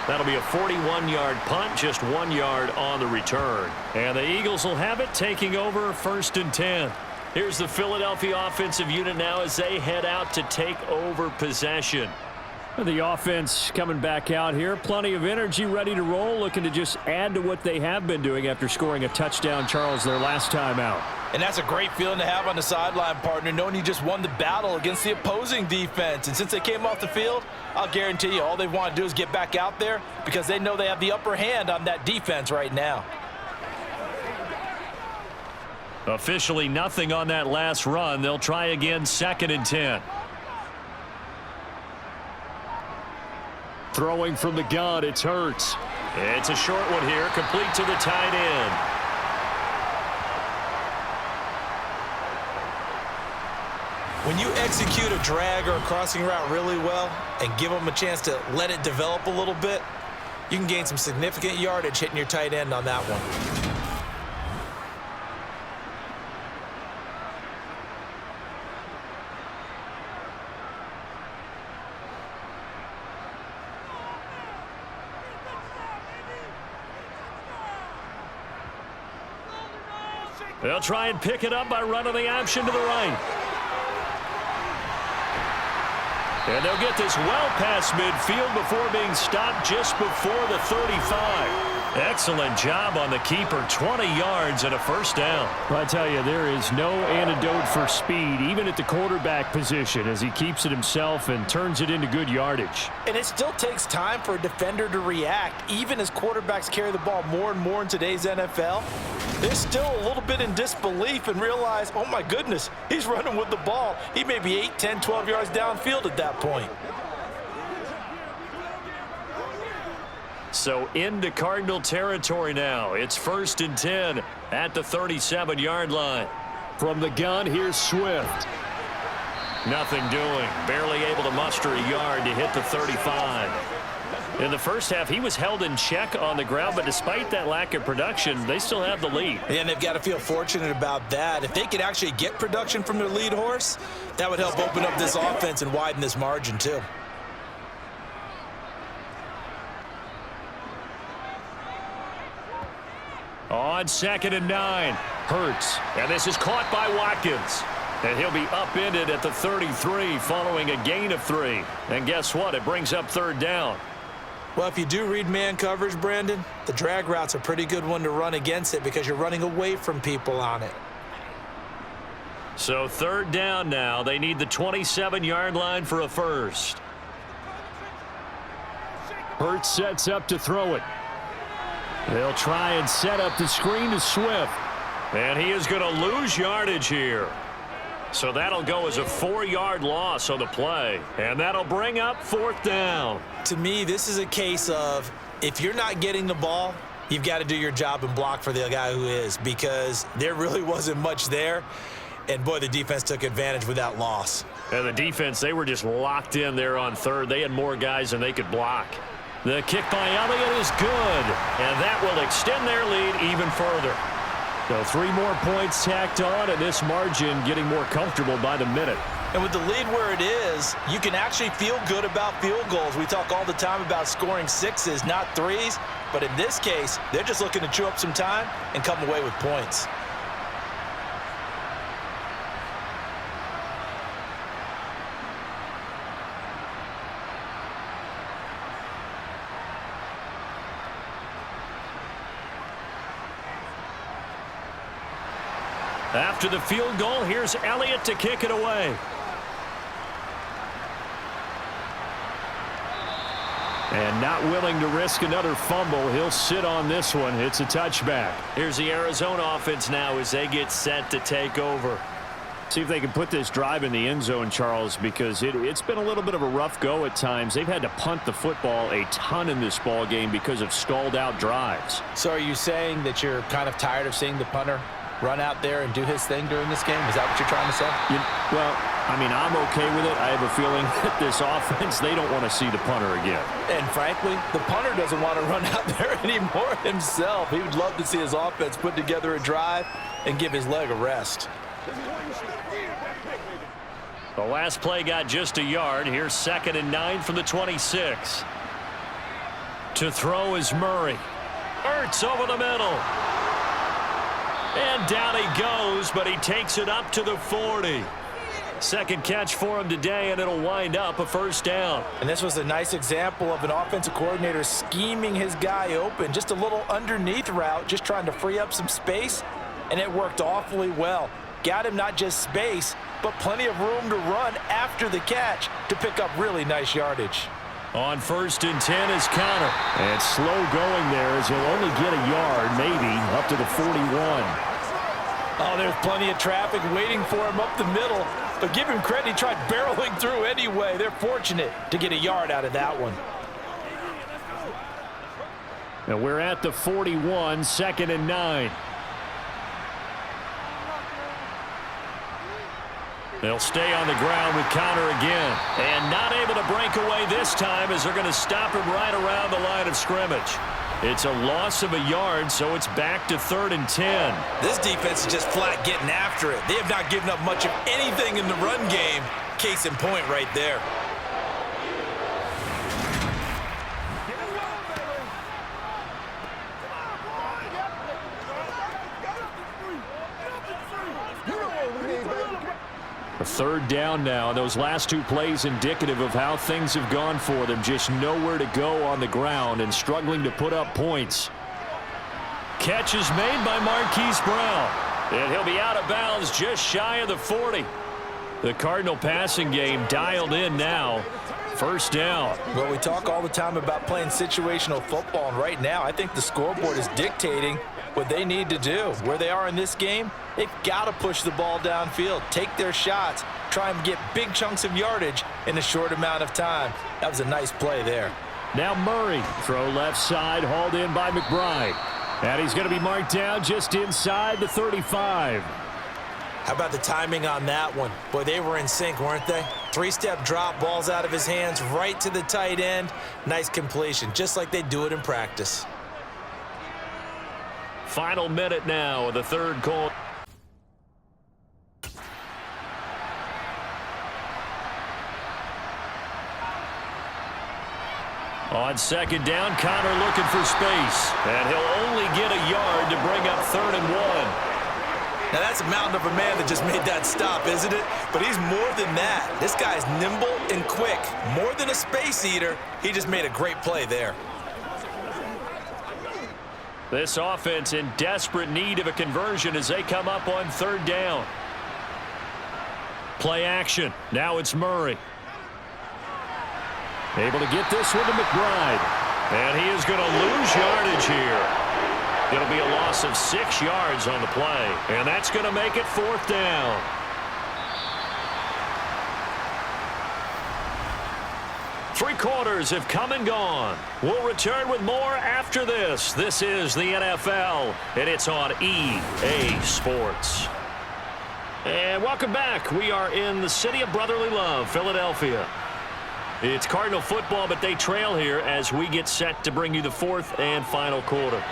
That'll be a 41-yard punt, just 1 yard on the return. And the Eagles will have it, taking over 1st and 10. Here's the Philadelphia offensive unit now as they head out to take over possession. The offense coming back out here. Plenty of energy, ready to roll, looking to just add to what they have been doing after scoring a touchdown, Charles, their last time out. And that's a great feeling to have on the sideline, partner, knowing you just won the battle against the opposing defense. And since they came off the field, I'll guarantee you all they want to do is get back out there because they know they have the upper hand on that defense right now. Officially nothing on that last run. They'll try again, 2nd and 10. Throwing from the gun, it's Hurts. It's a short one here, complete to the tight end. When you execute a drag or a crossing route really well and give them a chance to let it develop a little bit, you can gain some significant yardage hitting your tight end on that one. They'll try and pick it up by running the option to the right. And they'll get this well past midfield before being stopped just before the 35. Excellent job on the keeper. 20 yards and a 1st down. Well, I tell you, there is no antidote for speed, even at the quarterback position, as he keeps it himself and turns it into good yardage. And it still takes time for a defender to react. Even as quarterbacks carry the ball more and more in today's NFL, they're still a little bit in disbelief and realize, oh my goodness, he's running with the ball. He may be 8, 10, 12 yards downfield at that point. So into Cardinal territory now. It's 1st and 10 at the 37-yard line. From the gun, here's Swift. Nothing doing. Barely able to muster a yard to hit the 35. In the first half, he was held in check on the ground, but despite that lack of production, they still have the lead. And they've got to feel fortunate about that. If they could actually get production from their lead horse, that would help open up this offense and widen this margin too. On 2nd and 9, Hurts. And this is caught by Watkins. And he'll be upended at the 33 following a gain of 3. And guess what? It brings up 3rd down. Well, if you do read man coverage, Brandon, the drag route's a pretty good one to run against it because you're running away from people on it. So third down now. They need the 27-yard line for a first. Hurts sets up to throw it. They'll try and set up the screen to Swift. And he is going to lose yardage here. So that'll go as a 4-yard loss on the play. And that'll bring up fourth down. To me, this is a case of if you're not getting the ball, you've got to do your job and block for the guy who is, because there really wasn't much there. And, boy, the defense took advantage with that loss. And the defense, they were just locked in there on third. They had more guys than they could block. The kick by Elliott is good, and that will extend their lead even further. So 3 more points tacked on, and this margin getting more comfortable by the minute. And with the lead where it is, you can actually feel good about field goals. We talk all the time about scoring 6s, not 3s. But in this case, they're just looking to chew up some time and come away with points. After the field goal, here's Elliott to kick it away. And not willing to risk another fumble. He'll sit on this one. It's a touchback. Here's the Arizona offense now as they get set to take over. See if they can put this drive in the end zone, Charles, because it's been a little bit of a rough go at times. They've had to punt the football a ton in this ball game because of stalled out drives. So are you saying that you're kind of tired of seeing the punter run out there and do his thing during this game? Is that what you're trying to say? Well, I mean, I'm okay with it. I have a feeling that this offense, they don't want to see the punter again. And frankly, the punter doesn't want to run out there anymore himself. He would love to see his offense put together a drive and give his leg a rest. The last play got just a yard. Here's 2nd and 9 from the 26. To throw is Murray. Ertz over the middle. And down he goes, but he takes it up to the 40. Second catch for him today, and it'll wind up a first down. And this was a nice example of an offensive coordinator scheming his guy open. Just a little underneath route, just trying to free up some space, and it worked awfully well. Got him not just space, but plenty of room to run after the catch to pick up really nice yardage. On 1st and 10 is Connor. And slow going there as he'll only get a yard, maybe, up to the 41. Oh, there's plenty of traffic waiting for him up the middle. But give him credit, he tried barreling through anyway. They're fortunate to get a yard out of that one. And we're at the 41, 2nd and 9. They'll stay on the ground with Connor again. And not able to break away this time as they're going to stop him right around the line of scrimmage. It's a loss of a yard, so it's back to 3rd and 10. This defense is just flat getting after it. They have not given up much of anything in the run game. Case in point right there. A 3rd down now. Those last 2 plays indicative of how things have gone for them. Just nowhere to go on the ground and struggling to put up points. Catch is made by Marquise Brown. And he'll be out of bounds just shy of the 40. The Cardinal passing game dialed in now. First down. Well, we talk all the time about playing situational football, and right now I think the scoreboard is dictating what they need to do. Where they are in this game, they've got to push the ball downfield, take their shots, try and get big chunks of yardage in a short amount of time. That was a nice play there. Now Murray, throw left side, hauled in by McBride. And he's going to be marked down just inside the 35. How about the timing on that one? Boy, they were in sync, weren't they? 3-step drop, balls out of his hands, right to the tight end. Nice completion, just like they do it in practice. Final minute now of the 3rd quarter. On 2nd down, Connor looking for space. And he'll only get a yard to bring up 3rd and 1. Now, that's a mountain of a man that just made that stop, isn't it? But he's more than that. This guy's nimble and quick. More than a space eater, he just made a great play there. This offense in desperate need of a conversion as they come up on 3rd down. Play action. Now it's Murray. Able to get this one to McBride. And he is going to lose yardage here. It'll be a loss of 6 yards on the play. And that's going to make it 4th down. Three quarters have come and gone. We'll return with more after this. This is the NFL, and it's on EA Sports. And welcome back. We are in the city of brotherly love, Philadelphia. It's Cardinal football, but they trail here as we get set to bring you the 4th and final quarter.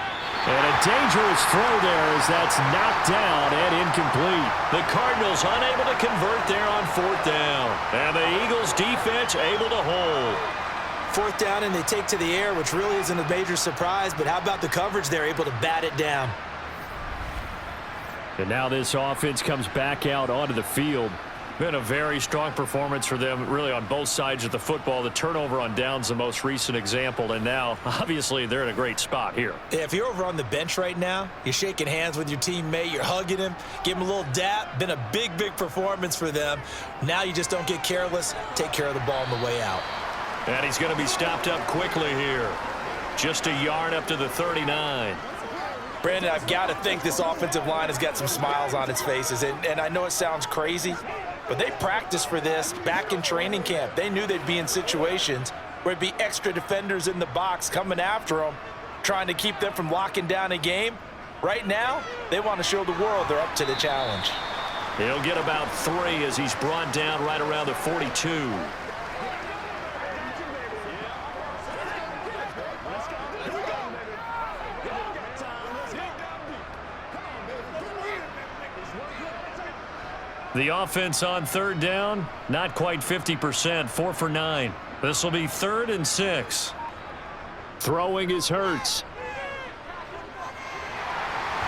And a dangerous throw there as that's knocked down and incomplete. The Cardinals unable to convert there on 4th down. And the Eagles defense able to hold. 4th down and they take to the air, which really isn't a major surprise, but how about the coverage there, able to bat it down. And now this offense comes back out onto the field. Been a very strong performance for them, really, on both sides of the football. The turnover on downs, the most recent example, and now, obviously, they're in a great spot here. Yeah, if you're over on the bench right now, you're shaking hands with your teammate, you're hugging him, give him a little dap. Been a big, big performance for them. Now you just don't get careless. Take care of the ball on the way out. And he's going to be stopped up quickly here. Just a yard up to the 39. Brandon, I've got to think this offensive line has got some smiles on its faces. And I know it sounds crazy, but they practiced for this back in training camp. They knew they'd be in situations where it'd be extra defenders in the box coming after them, trying to keep them from locking down a game. Right now, they want to show the world they're up to the challenge. He'll get about 3 as he's brought down right around the 42. The offense on 3rd down, not quite 50%, 4 for 9. This will be 3rd and 6. Throwing is Hurts.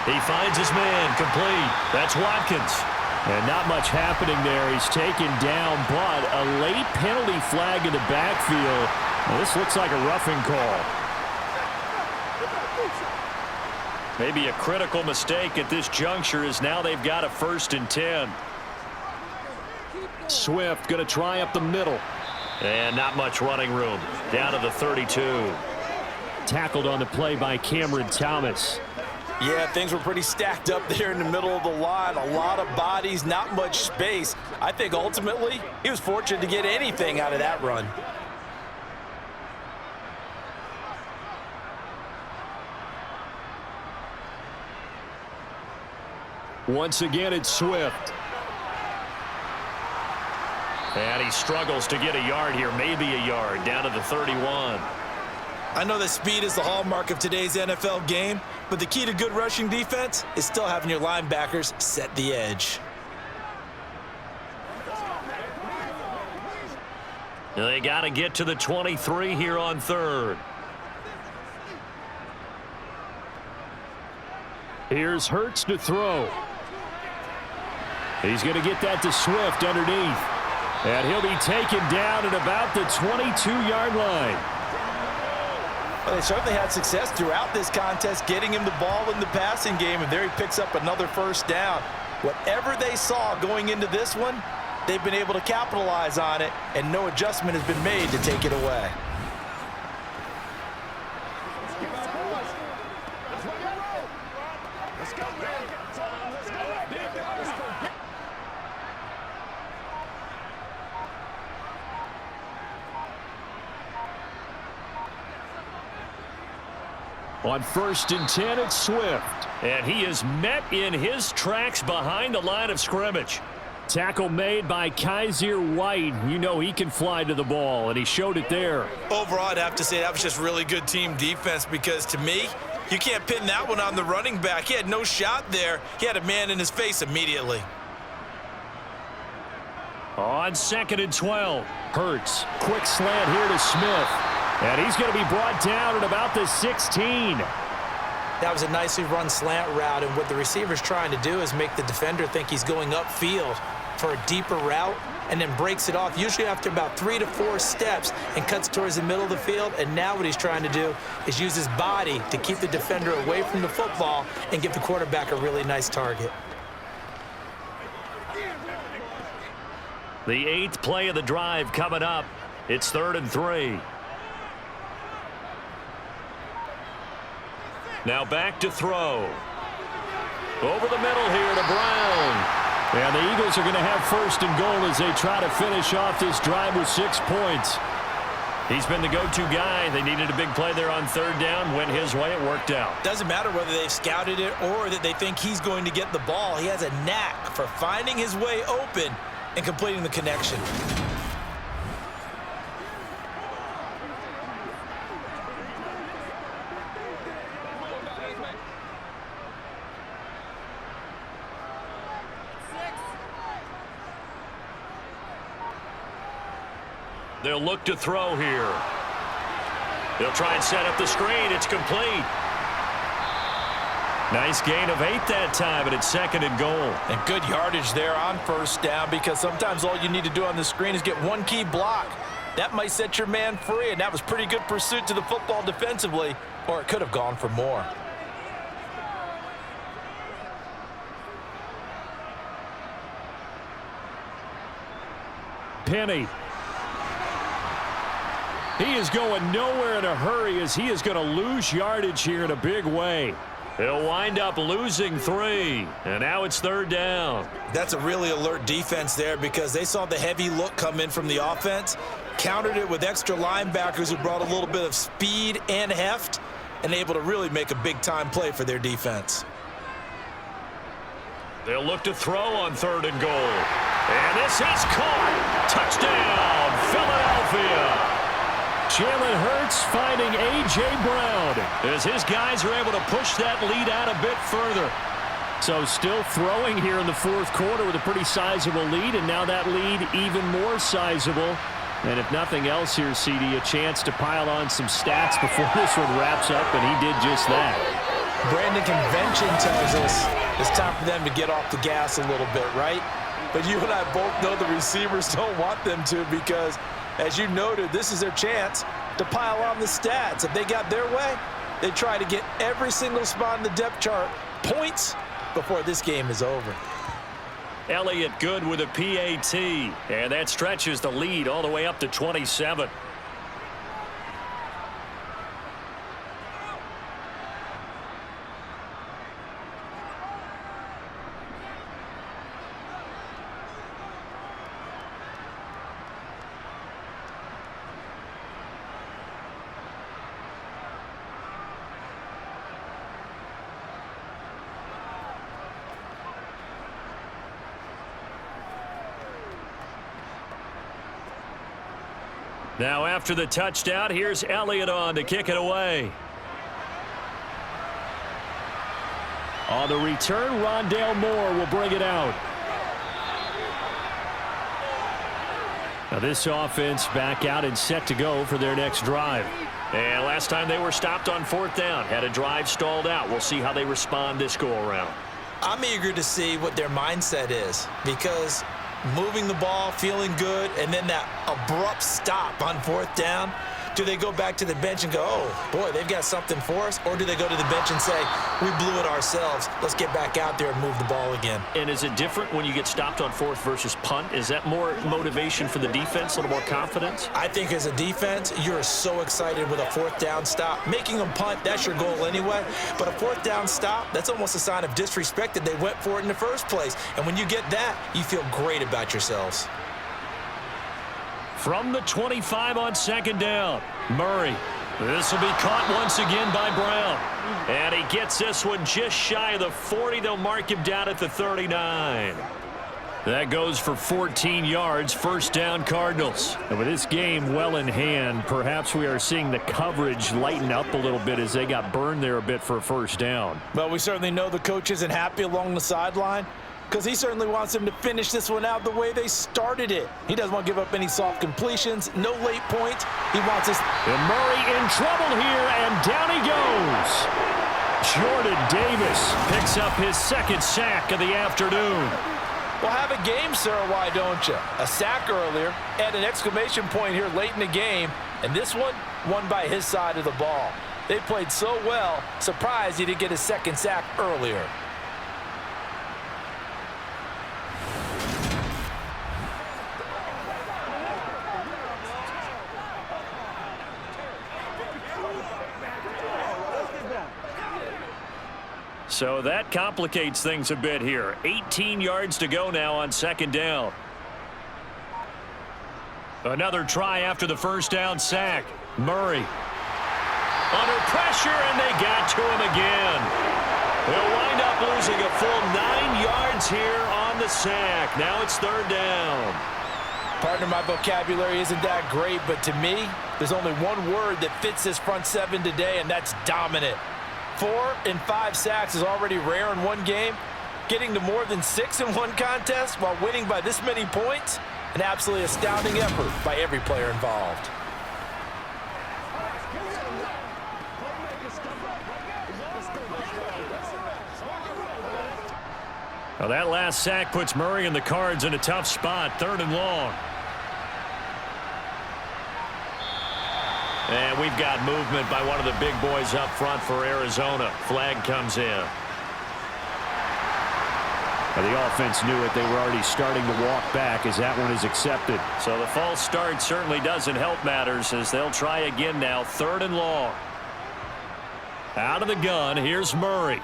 He finds his man, complete. That's Watkins. And not much happening there. He's taken down, but a late penalty flag in the backfield. Well, this looks like a roughing call. Maybe a critical mistake at this juncture as now they've got a 1st and 10. Swift going to try up the middle. And not much running room. Down to the 32. Tackled on the play by Cameron Thomas. Yeah, things were pretty stacked up there in the middle of the line. A lot of bodies, not much space. I think ultimately he was fortunate to get anything out of that run. Once again, it's Swift. And he struggles to get a yard here, maybe a yard, down to the 31. I know that speed is the hallmark of today's NFL game, but the key to good rushing defense is still having your linebackers set the edge. They got to get to the 23 here on 3rd. Here's Hurts to throw. He's going to get that to Swift underneath. And he'll be taken down at about the 22-yard line. Well, they certainly had success throughout this contest, getting him the ball in the passing game, and there he picks up another 1st down. Whatever they saw going into this one, they've been able to capitalize on it, and no adjustment has been made to take it away. On 1st and 10, it's Swift. And he is met in his tracks behind the line of scrimmage. Tackle made by Kaiser White. You know he can fly to the ball, and he showed it there. Overall, I'd have to say that was just really good team defense because, to me, you can't pin that one on the running back. He had no shot there. He had a man in his face immediately. On 2nd and 12. Hurts. Quick slant here to Smith. And he's going to be brought down at about the 16. That was a nicely run slant route, and what the receiver's trying to do is make the defender think he's going upfield for a deeper route and then breaks it off, usually after about 3 to 4 steps, and cuts towards the middle of the field. And now what he's trying to do is use his body to keep the defender away from the football and give the quarterback a really nice target. The 8th play of the drive coming up. It's 3rd and 3. Now back to throw. Over the middle here to Brown. And the Eagles are going to have 1st and goal as they try to finish off this drive with 6 points. He's been the go-to guy. They needed a big play there on 3rd down. Went his way. It worked out. Doesn't matter whether they've scouted it or that they think he's going to get the ball. He has a knack for finding his way open and completing the connection. They'll look to throw here. They'll try and set up the screen. It's complete. Nice gain of 8 that time, and it's 2nd and goal. And good yardage there on 1st down, because sometimes all you need to do on the screen is get one key block. That might set your man free, and that was pretty good pursuit to the football defensively, or it could have gone for more. Penny. He is going nowhere in a hurry as he is going to lose yardage here in a big way. They'll wind up losing 3, and now it's 3rd down. That's a really alert defense there, because they saw the heavy look come in from the offense, countered it with extra linebackers who brought a little bit of speed and heft, and able to really make a big-time play for their defense. They'll look to throw on 3rd and goal. And this is caught. Touchdown, Philadelphia. Jalen Hurts finding A.J. Brown as his guys are able to push that lead out a bit further. So still throwing here in the 4th quarter with a pretty sizable lead, and now that lead even more sizable. And if nothing else here, CD, a chance to pile on some stats before this one wraps up, and he did just that. Brandon, convention tells us it's time for them to get off the gas a little bit, right? But you and I both know the receivers don't want them to, because as you noted, this is their chance to pile on the stats. If they got their way, they try to get every single spot in the depth chart points before this game is over. Elliott good with a PAT, and that stretches the lead all the way up to 27. Now after the touchdown, here's Elliott on to kick it away. On the return, Rondale Moore will bring it out. Now this offense back out and set to go for their next drive. And last time they were stopped on 4th down, had a drive stalled out. We'll see how they respond this go-around. I'm eager to see what their mindset is, because moving the ball, feeling good, and then that abrupt stop on 4th down. Do they go back to the bench and go, oh, boy, they've got something for us? Or do they go to the bench and say, we blew it ourselves. Let's get back out there and move the ball again. And is it different when you get stopped on 4th versus punt? Is that more motivation for the defense, a little more confidence? I think as a defense, you're so excited with a 4th down stop. Making them punt, that's your goal anyway. But a 4th down stop, that's almost a sign of disrespect that they went for it in the first place. And when you get that, you feel great about yourselves. From the 25 on 2nd down, Murray. This will be caught once again by Brown. And he gets this one just shy of the 40. They'll mark him down at the 39. That goes for 14 yards, 1st down Cardinals. And with this game well in hand, perhaps we are seeing the coverage lighten up a little bit as they got burned there a bit for a 1st down. Well, we certainly know the coach isn't happy along the sideline, because he certainly wants them to finish this one out the way they started it. He doesn't want to give up any soft completions, no late points. He wants us. And Murray in trouble here, and down he goes. Jordan Davis picks up his 2nd sack of the afternoon. Well, have a game, sir, why don't you? A sack earlier, and an exclamation point here late in the game, and this one won by his side of the ball. They played so well, surprised he didn't get his 2nd sack earlier. So that complicates things a bit here. 18 yards to go now on second down. Another try after the first down sack. Murray under pressure, and they got to him again. They'll wind up losing a full 9 yards here on the sack. Now it's third down. Partner, my vocabulary isn't that great, but to me, there's only one word that fits this front seven today, and that's dominant. 4 and 5 sacks is already rare in one game. Getting to more than 6 in one contest while winning by this many points, an absolutely astounding effort by every player involved. Well, that last sack puts Murray and the Cards in a tough spot, third and long. And we've got movement by one of the big boys up front for Arizona. Flag comes in. Well, the offense knew it. They were already starting to walk back as that one is accepted. So the false start certainly doesn't help matters as they'll try again now, third and long. Out of the gun, here's Murray.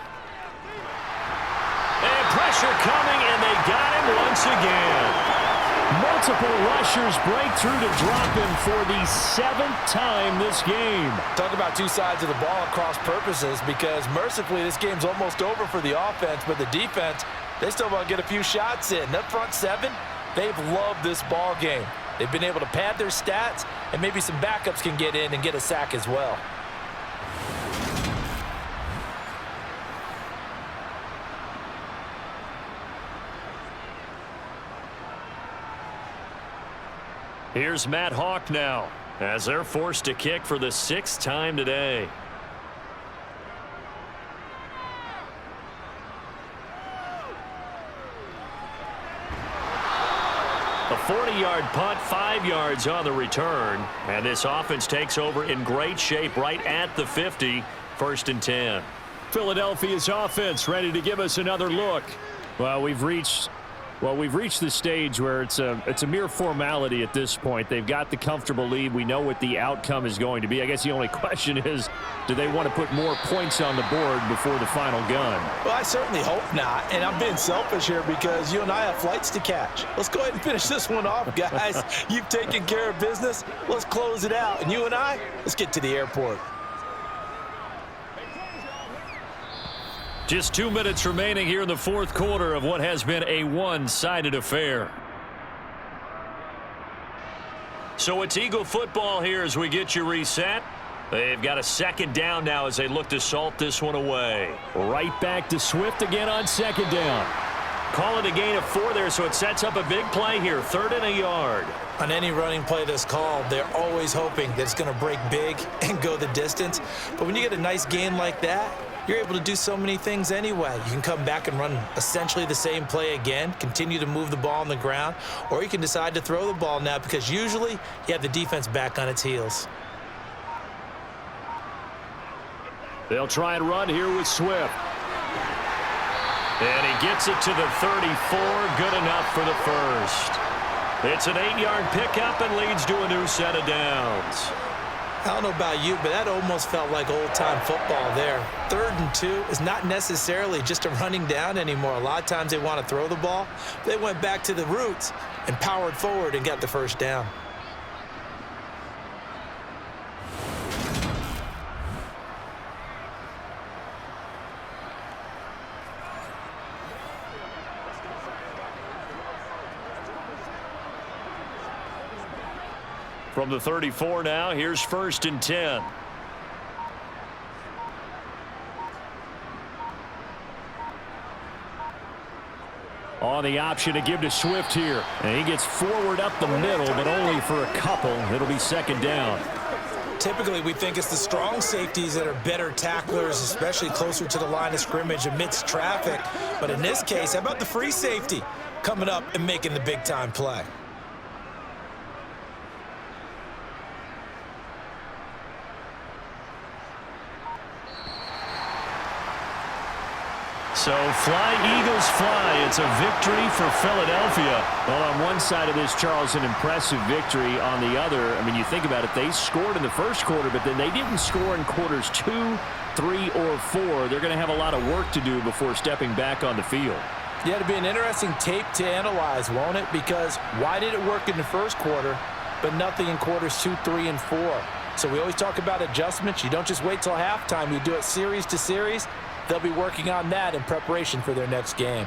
And pressure coming, and they got him once again. Multiple rushers break through to drop him for the 7th time this game. Talk about two sides of the ball at cross purposes, because mercifully this game's almost over for the offense, but the defense, they still want to get a few shots in. That front seven, they've loved this ball game. They've been able to pad their stats, and maybe some backups can get in and get a sack as well. Here's Matt Hawk now as they're forced to kick for the 6th time today. A 40-yard punt, 5 yards on the return. And this offense takes over in great shape right at the 50, 1st and 10. Philadelphia's offense ready to give us another look. Well, we've reached the stage where it's a mere formality at this point. They've got the comfortable lead. We know what the outcome is going to be. I guess the only question is, do they want to put more points on the board before the final gun? Well, I certainly hope not, and I'm being selfish here because you and I have flights to catch. Let's go ahead and finish this one off, guys. You've taken care of business. Let's close it out, and you and I, let's get to the airport. Just 2 minutes remaining here in the 4th quarter of what has been a one-sided affair. So it's Eagle football here as we get you reset. They've got a 2nd down now as they look to salt this one away. Right back to Swift again on 2nd down. Call it a gain of 4 there, so it sets up a big play here, 3rd and a yard. On any running play that's called, they're always hoping that it's going to break big and go the distance. But when you get a nice gain like that, you're able to do so many things anyway. You can come back and run essentially the same play again, continue to move the ball on the ground, or you can decide to throw the ball now because usually you have the defense back on its heels. They'll try and run here with Swift. And he gets it to the 34, good enough for the first. It's an 8-yard pickup and leads to a new set of downs. I don't know about you, but that almost felt like old-time football there. 3rd and 2 is not necessarily just a running down anymore. A lot of times they want to throw the ball. They went back to the roots and powered forward and got the first down. From the 34 now, here's 1st and 10. On the option to give to Swift here. And he gets forward up the middle, but only for a couple. It'll be 2nd down. Typically, we think it's the strong safeties that are better tacklers, especially closer to the line of scrimmage amidst traffic. But in this case, how about the free safety coming up and making the big-time play? So fly, Eagles, fly. It's a victory for Philadelphia. Well, on one side of this, Charles, an impressive victory. On the other, I mean, you think about it, they scored in the first quarter, but then they didn't score in quarters 2, 3, or 4. They're going to have a lot of work to do before stepping back on the field. Yeah, it'll be an interesting tape to analyze, won't it? Because why did it work in the first quarter, but nothing in quarters 2, 3, and 4? So we always talk about adjustments. You don't just wait till halftime. You do it series to series. They'll be working on that in preparation for their next game.